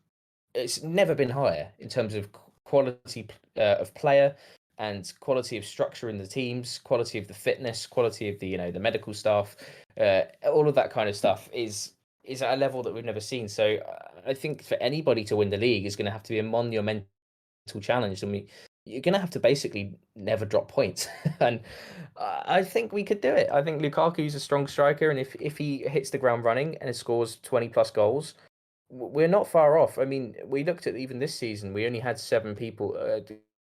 it's never been higher in terms of quality of player and quality of structure in the teams, quality of the fitness, quality of the the medical staff, all of that kind of stuff is at a level that we've never seen. So I think for anybody to win the league is going to have to be a monumental challenge, and you're going to have to basically never drop points. And I think we could do it. I think Lukaku's a strong striker, and if he hits the ground running and scores 20 plus goals, we're not far off. I mean, we looked at even this season, we only had 7 people.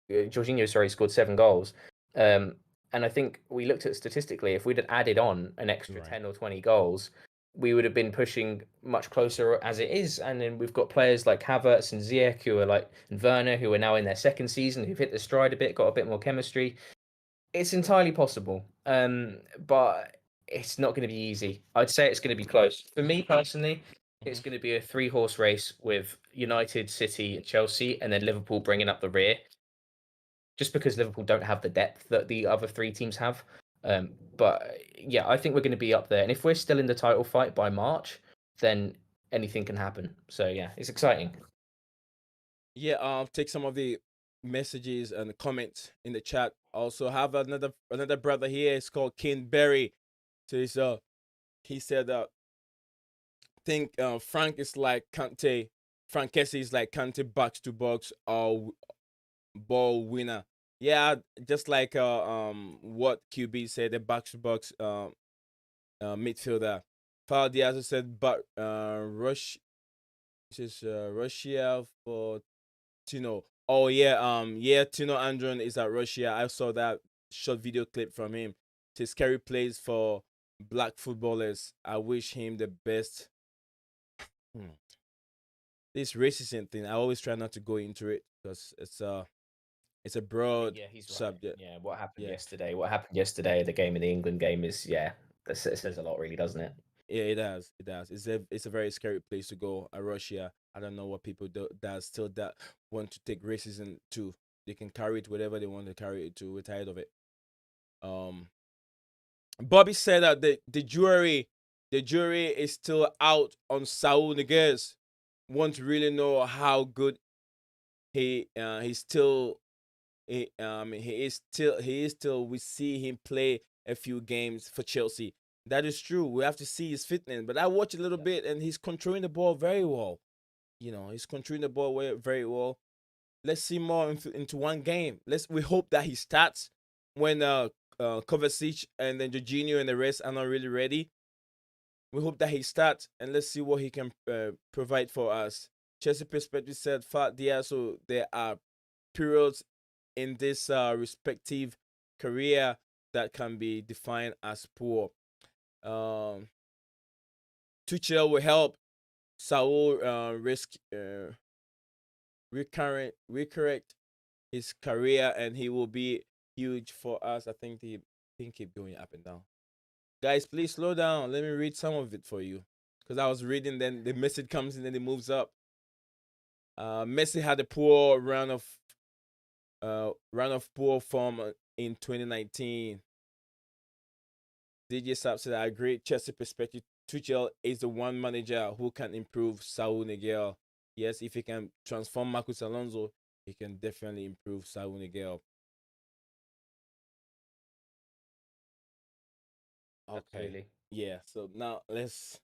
Jorginho, sorry, scored 7 goals. And I think we looked at statistically, if we'd added on an extra 10 or 20 goals, we would have been pushing much closer as it is. And then we've got players like Havertz and Ziyech and Werner, who are now in their second season, who've hit the stride a bit, got a bit more chemistry. It's entirely possible, but it's not going to be easy. I'd say it's going to be close. For me personally, it's going to be a 3-horse race with United, City, Chelsea, and then Liverpool bringing up the rear. Just because Liverpool don't have the depth that the other 3 teams have. But yeah, I think we're going to be up there. And if we're still in the title fight by March, then anything can happen. So yeah, it's exciting. Yeah, take some of the messages and the comments in the chat. Also have another brother here. It's called Ken Berry. So he said think Frank is like Kante. Frank Kessie is like Kante box to box or ball winner. Yeah, just like what QB said, the box to box midfielder. Fal Diaz said, but Russia for Tino. Oh yeah, Tino Andron is at Russia. I saw that short video clip from him. Says Kerry plays for black footballers. I wish him the best. This racism thing, I always try not to go into it because it's a broad he's right. subject. Yeah, what happened yesterday at the game, in the England game, is it says a lot, really, doesn't it? Yeah, it does. It does. It's a very scary place to go. Russia. I don't know what people that still that want to take racism to. They can carry it whatever they want to carry it to. We're tired of it. Bobby said that the jury is still out on Saul Niguez. Want to really know how good he's still he is still. We see him play a few games for Chelsea. That is true. We have to see his fitness. But I watch a little bit, and he's controlling the ball very well. He's controlling the ball very well. Let's see more into one game. We hope that he starts when Kovacic and then Jorginho and the rest are not really ready. We hope that he starts, and let's see what he can provide for us. Chelsea perspective said, "Fat Diaz." So there are periods in this respective career that can be defined as poor. Um, Tuchel will help Saul recorrect his career, and he will be huge for us. I think the thing keep going up and down. Guys, please slow down. Let me read some of it for you, because I was reading, then the message comes in, then it moves up. Messi had a poor run of poor form in 2019. DJ Sapp said, "I agree. Chelsea perspective. Tuchel is the one manager who can improve Saul Niguez. Yes, if he can transform Marcus Alonso, he can definitely improve Saul Niguez." Okay. Absolutely. Yeah. So now let's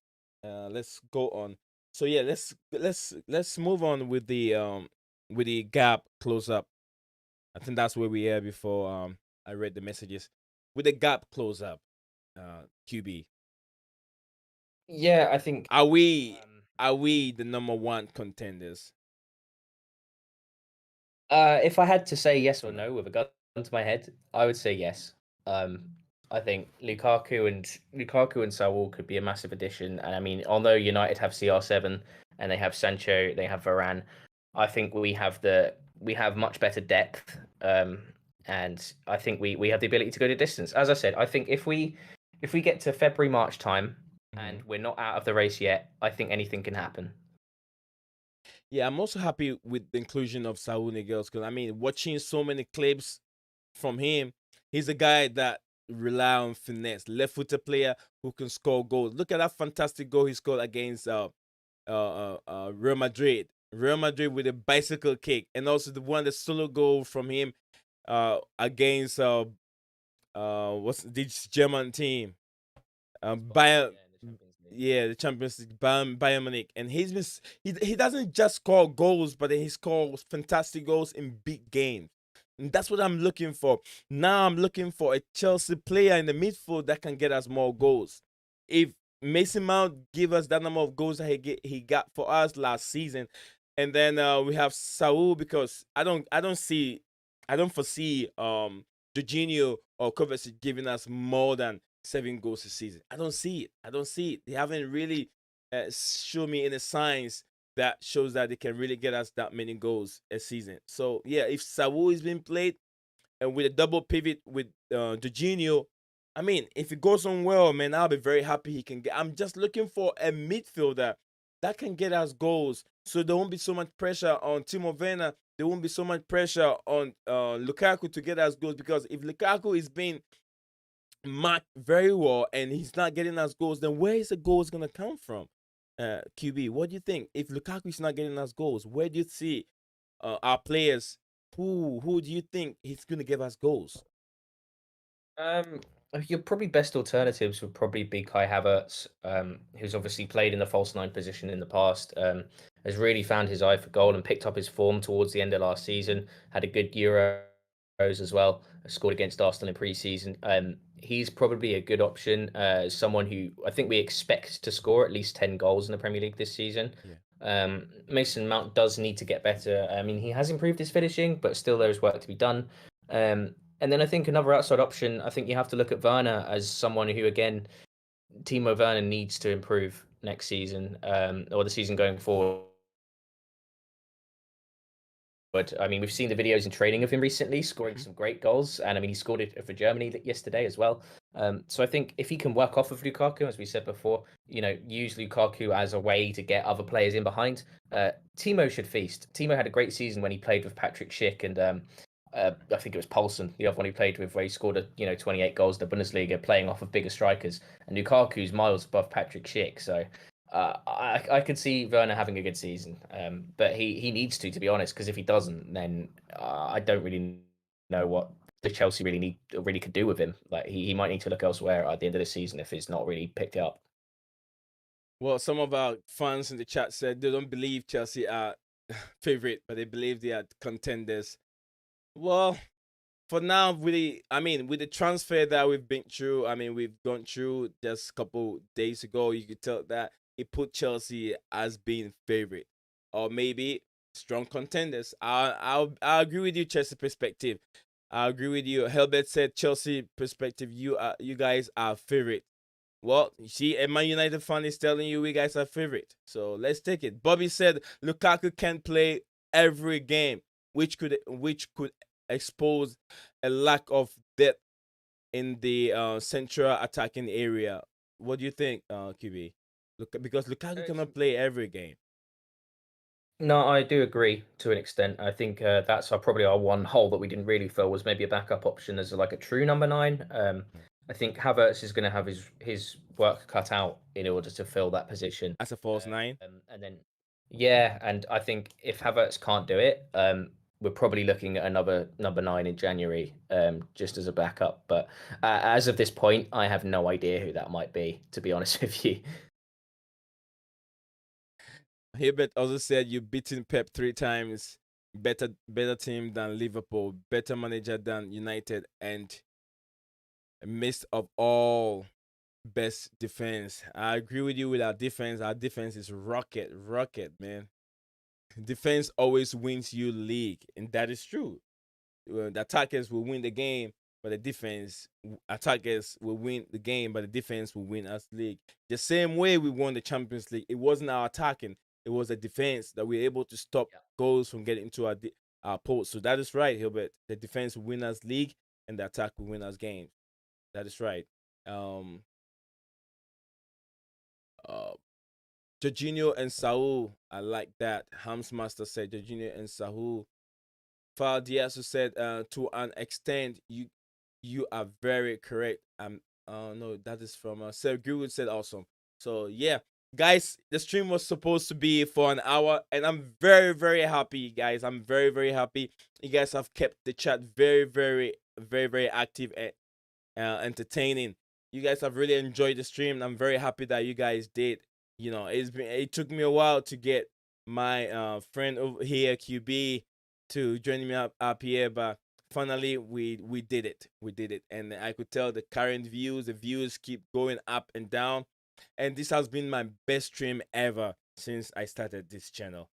go on. So yeah, let's move on with the gap close up. I think that's where we are before I read the messages. With the gap close up, QB. Yeah, I think Are we the number one contenders? if I had to say yes or no with a gun to my head, I would say yes. I think Lukaku and Saul could be a massive addition. And I mean, although United have CR7 and they have Sancho, they have Varane, I think we have much better depth. And I think we have the ability to go the distance. As I said, I think if we get to February, March time and we're not out of the race yet, I think anything can happen. Yeah, I'm also happy with the inclusion of Saul Niguez, because I mean, watching so many clips from him, he's a guy that rely on finesse, left-footed player who can score goals. Look at that fantastic goal he scored against Real Madrid. Real Madrid with a bicycle kick, and also the solo goal from him against what's this German team? Bayern. Yeah, the Champions League, Bayern Munich, and he doesn't just score goals, but he scores fantastic goals in big games. And that's what I'm looking for. Now I'm looking for a Chelsea player in the midfield that can get us more goals. If Mason Mount give us that number of goals that he got for us last season, and then we have Saul, because I don't foresee Jorginho or Kovacic giving us more than 7 goals a season. I don't see it. They haven't really shown me any signs that shows that they can really get us that many goals a season. So yeah, if Saul is being played and with a double pivot with Jorginho, I mean, if it goes on well, man, I'll be very happy he can get. I'm just looking for a midfielder that can get us goals, so there won't be so much pressure on Timo Werner. There won't be so much pressure on Lukaku to get us goals, because if Lukaku is being marked very well and he's not getting us goals, then where is the goals gonna come from? QB, what do you think? If Lukaku is not getting us goals, where do you see our players? Who do you think he's gonna give us goals? Um, your probably best alternatives would probably be Kai Havertz, who's obviously played in the false nine position in the past. Has really found his eye for goal and picked up his form towards the end of last season. Had a good Euros as well. Scored against Arsenal in pre-season. He's probably a good option. Someone who I think we expect to score at least 10 goals in the Premier League this season. Yeah. Mason Mount does need to get better. I mean, he has improved his finishing, but still there's work to be done. And then I think another outside option, I think you have to look at Werner as someone who, again, Timo Werner needs to improve next season, or the season going forward. But I mean, we've seen the videos in training of him recently scoring some great goals, and I mean, he scored it for Germany yesterday as well. So I think if he can work off of Lukaku, as we said before, use Lukaku as a way to get other players in behind. Timo should feast. Timo had a great season when he played with Patrick Schick and I think it was Poulsen, the other one he played with, where he scored 28 goals in the Bundesliga, playing off of bigger strikers. And Lukaku's miles above Patrick Schick, so I could see Werner having a good season, but he needs to be honest, because if he doesn't, then I don't really know what the Chelsea really could do with him. Like he might need to look elsewhere at the end of the season if he's not really picked it up. Well, some of our fans in the chat said they don't believe Chelsea are favorite, but they believe they are contenders. Well, for now, with the transfer that we've been through, we've gone through just a couple days ago, you could tell that it put Chelsea as being favorite, or maybe strong contenders. I agree with you, Chelsea perspective. I agree with you. Helbert said Chelsea perspective. You guys are favorite. Well, you see, a Man United fan is telling you we guys are favorite. So let's take it. Bobby said Lukaku can play every game, which could expose a lack of depth in the central attacking area. What do you think, QB? Because Lukaku cannot play every game. No, I do agree to an extent. I think that's probably our one hole that we didn't really fill was maybe a backup option as like a true number 9. I think Havertz is going to have his work cut out in order to fill that position As a false 9. and then and I think if Havertz can't do it, we're probably looking at another number 9 in January, just as a backup. But as of this point, I have no idea who that might be, to be honest with you. Hibbert also said you beaten Pep 3 times. Better team than Liverpool, better manager than United, and midst of all, best defense. I agree with you with our defense. Our defense is rocket, man. Defense always wins you league, and that is true. The attackers will win the game, but the defense attackers will win the game, but the defense will win us league. The same way we won the Champions League, it wasn't our attacking, it was the defense that we were able to stop goals from getting into our post. So that is right, Hilbert. The defense will win us league, and the attack will win us games. That is right. Jorginho and Saul, I like that. Hamsmaster said Jorginho and Saul. Fal Diaz said, to an extent, you are very correct. No, that is from Sir Goodwood said awesome. So yeah, guys, the stream was supposed to be for an hour, and I'm very, very happy, guys. I'm very, very happy. You guys have kept the chat very, very, very, very active and entertaining. You guys have really enjoyed the stream. I'm very happy that you guys did. It took me a while to get my friend over here, QB, to join me up here, but finally we did it. We did it, and I could tell the views keep going up and down, and this has been my best stream ever since I started this channel.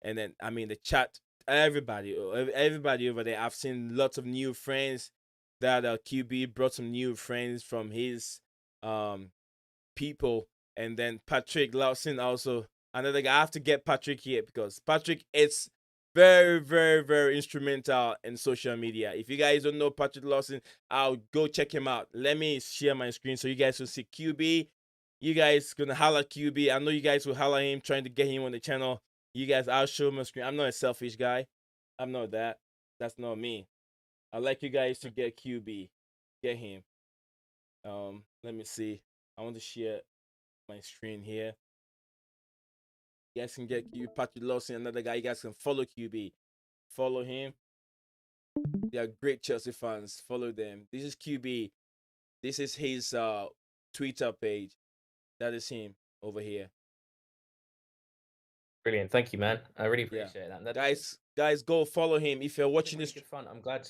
And then the chat, everybody over there. I've seen lots of new friends. That QB brought some new friends from his people, and then Patrick Lawson also another guy. I have to get Patrick here because Patrick is very, very, very instrumental in social media. If you guys don't know Patrick Lawson, I'll go check him out. Let me share my screen so you guys will see QB. You guys gonna holler QB. I know you guys will holler him, trying to get him on the channel. You guys, I'll show my screen. I'm not a selfish guy. I'm not that. That's not me. I'd like you guys to get QB. Get him. Let me see. I want to share my screen here. You guys can get QB. Patrick Lawson, another guy. You guys can follow QB. Follow him. They are great Chelsea fans. Follow them. This is QB. This is his Twitter page. That is him over here. Brilliant. Thank you, man. I really appreciate that. Guys, go follow him. If you're watching this, fun. I'm glad.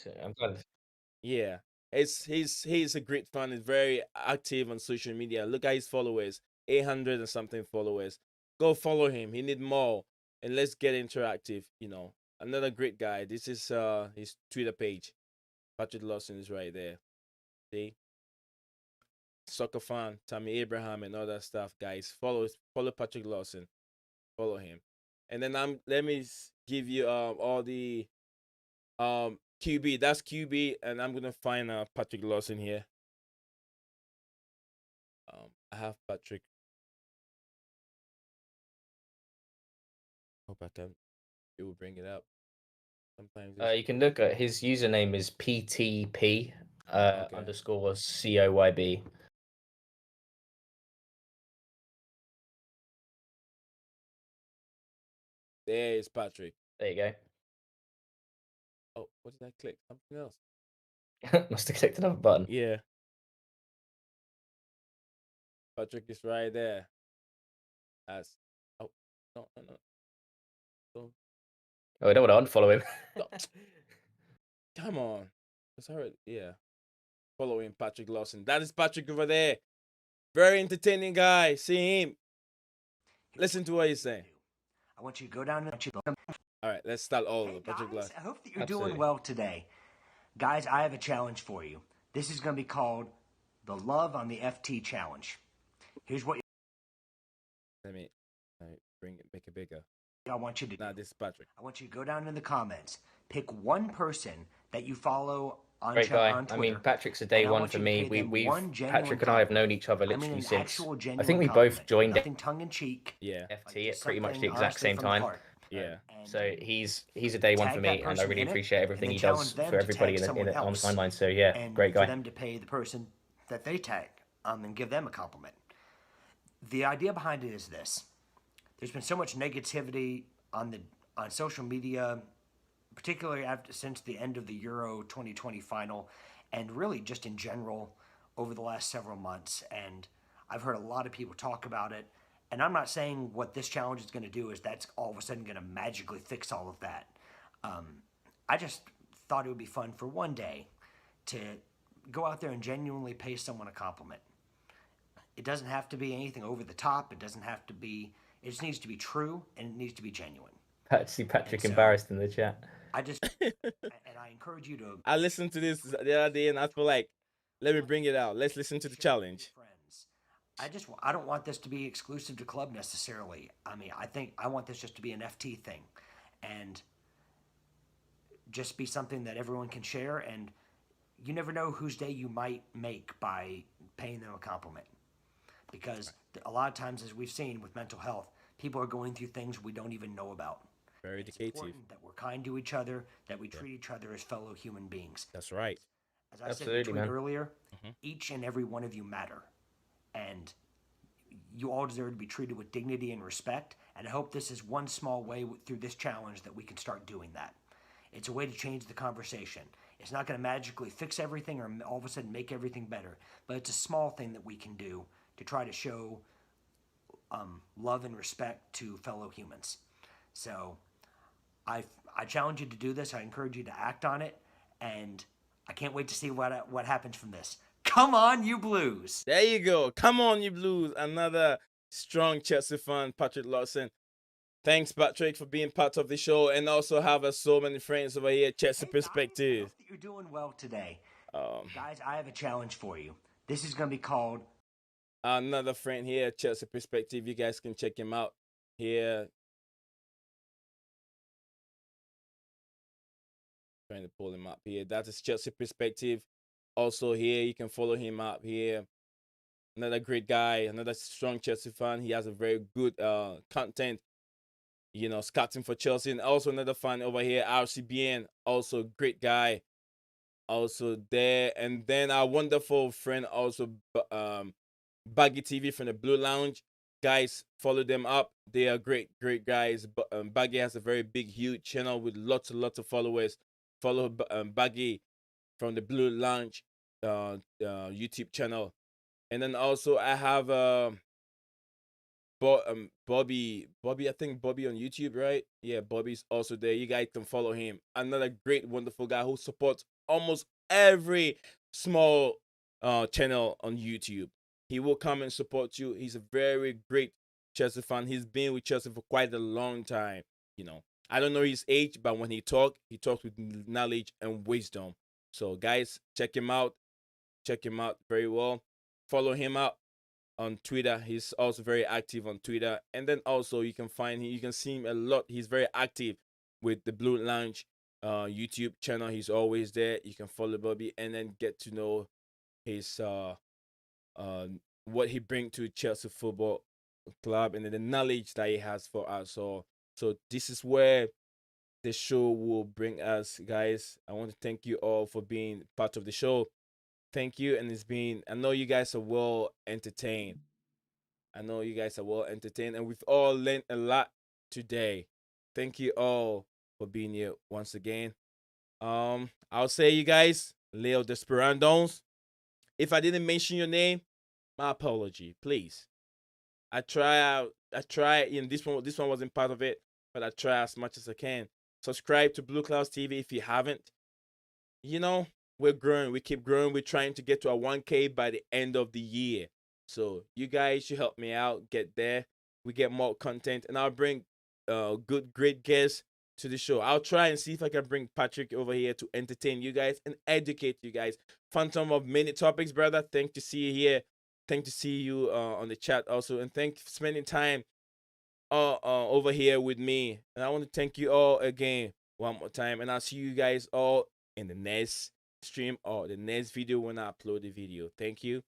Yeah, he's a great fan. He's very active on social media. Look at his followers, 800 and something followers. Go follow him. He need more, and let's get interactive. Another great guy. This is his Twitter page. Patrick Lawson is right there. See, soccer fan, Tammy Abraham, and all that stuff. Guys, follow Patrick Lawson. Follow him, and then let me give you all the QB. That's QB, and I'm gonna find Patrick Lawson here. I have Patrick. Hope it will bring it up. Sometimes you can look at his username is PTP underscore COYB. There is Patrick. There you go. Oh, what did I click? Something else. Must have clicked another button. Yeah. Patrick is right there. As oh no no no. Don't Oh, I don't want to unfollow him. stop. Come on. It's already yeah. Following Patrick Lawson. That is Patrick over there. Very entertaining guy. See him. Listen to what he's saying. I want you to go down and All right, let's start all over. Hey Patrick guys, Lawson. I hope that you're Absolutely. doing well today. Guys, I have a challenge for you. This is going to be called the Love on the FT Challenge. Here's what Let me bring it, make it bigger. I want you to do. Nah, this is Patrick. I want you to go down in the comments, pick one person that you follow on, Great guy. on I Twitter. mean, Patrick's a day and I one want for you to me. pay them We've one genuine Patrick and I have known compliment. each other I mean literally an since actual I genuine think we both compliment. joined Nothing tongue in cheek. Yeah. FT Just at pretty much the something exact honestly same from the time. heart. Yeah. And So he's a day one tag for that me, and I person really in it, appreciate everything and he then does challenge them for to everybody tag someone on the else. timeline. So yeah, and great for guy. them to pay the person that they tag and give them a compliment. The idea behind it is this: there's been so much negativity on social media, particularly since the end of the Euro 2020 final, and really just in general over the last several months. And I've heard a lot of people talk about it. And I'm not saying what this challenge is going to do is that's all of a sudden going to magically fix all of that. I just thought it would be fun for one day to go out there and genuinely pay someone a compliment. It doesn't have to be anything over the top. It doesn't have to be, it just needs to be true and it needs to be genuine. See Patrick so- embarrassed in the chat. I just, and I encourage you to I listened to this the other day and I feel like, let me bring it out. Let's listen to the share it with challenge. your friends. I don't want this to be exclusive to club necessarily. I mean, I want this just to be an FT thing and just be something that everyone can share. And you never know whose day you might make by paying them a compliment. Because a lot of times, as we've seen with mental health, people are going through things we don't even know about. Very It's educative. important that we're kind to each other, that we treat each other as fellow human beings. That's right. As I said in the Absolutely, tweet man. earlier, each and every one of you matter. And you all deserve to be treated with dignity and respect. And I hope this is one small way through this challenge that we can start doing that. It's a way to change the conversation. It's not going to magically fix everything or all of a sudden make everything better. But it's a small thing that we can do to try to show love and respect to fellow humans. So I challenge you to do this. I encourage you to act on it. And I can't wait to see what happens from this. Come on, you Blues! There you go. Come on, you Blues. Another strong Chelsea fan, Patrick Lawson. Thanks, Patrick, for being part of the show and also have us so many friends over here, Chelsea Hey guys, I Perspective. hope that you're doing well today. Um, Guys, I have a challenge for you. This is going to be called Another friend here, Chelsea Perspective. You guys can check him out here. Trying to pull him up here. That is Chelsea Perspective. Also here, you can follow him up here. Another great guy, another strong Chelsea fan. He has a very good content, you know, scouting for Chelsea. And also another fan over here, RCBN, also great guy. Also there. And then our wonderful friend, also Baggy TV from the Blue Lounge. Guys, follow them up. They are great, great guys. Baggy has a very big, huge channel with lots of followers. Follow Baggy from the Blue Lounge YouTube channel. And then also I have Bobby, I think Bobby on YouTube, right? Yeah, Bobby's also there. You guys can follow him. Another great, wonderful guy who supports almost every small channel on YouTube. He will come and support you. He's a very great Chelsea fan. He's been with Chelsea for quite a long time. You know, I don't know his age, but when he talks with knowledge and wisdom. So guys, check him out. Check him out very well. Follow him up on Twitter. He's also very active on Twitter. And then also you can find him, you can see him a lot. He's very active with the Blue Lounge YouTube channel. He's always there. You can follow Bobby and then get to know his what he brings to Chelsea Football Club and then the knowledge that he has for us. So this is where the show will bring us, guys. I want to thank you all for being part of the show. Thank you, and I know you guys are well entertained. And we've all learned a lot today. Thank you all for being here once again. I'll say you guys, Leo Desperandos. If I didn't mention your name, my apology, please. I try. This one wasn't part of it, but I try as much as I can. Subscribe to BlueClouds TV if you haven't. You know, we're growing. We keep growing. We're trying to get to a 1K by the end of the year. So you guys should help me out. Get there. We get more content, and I'll bring great guests to the show. I'll try and see if I can bring Patrick over here to entertain you guys and educate you guys. Phantom of many topics, brother. Thank to see you here. Thank to see you on the chat also, and thank for spending time over here with me. And I want to thank you all again one more time, and I'll see you guys all in the next stream or the next video when I upload the video. Thank you.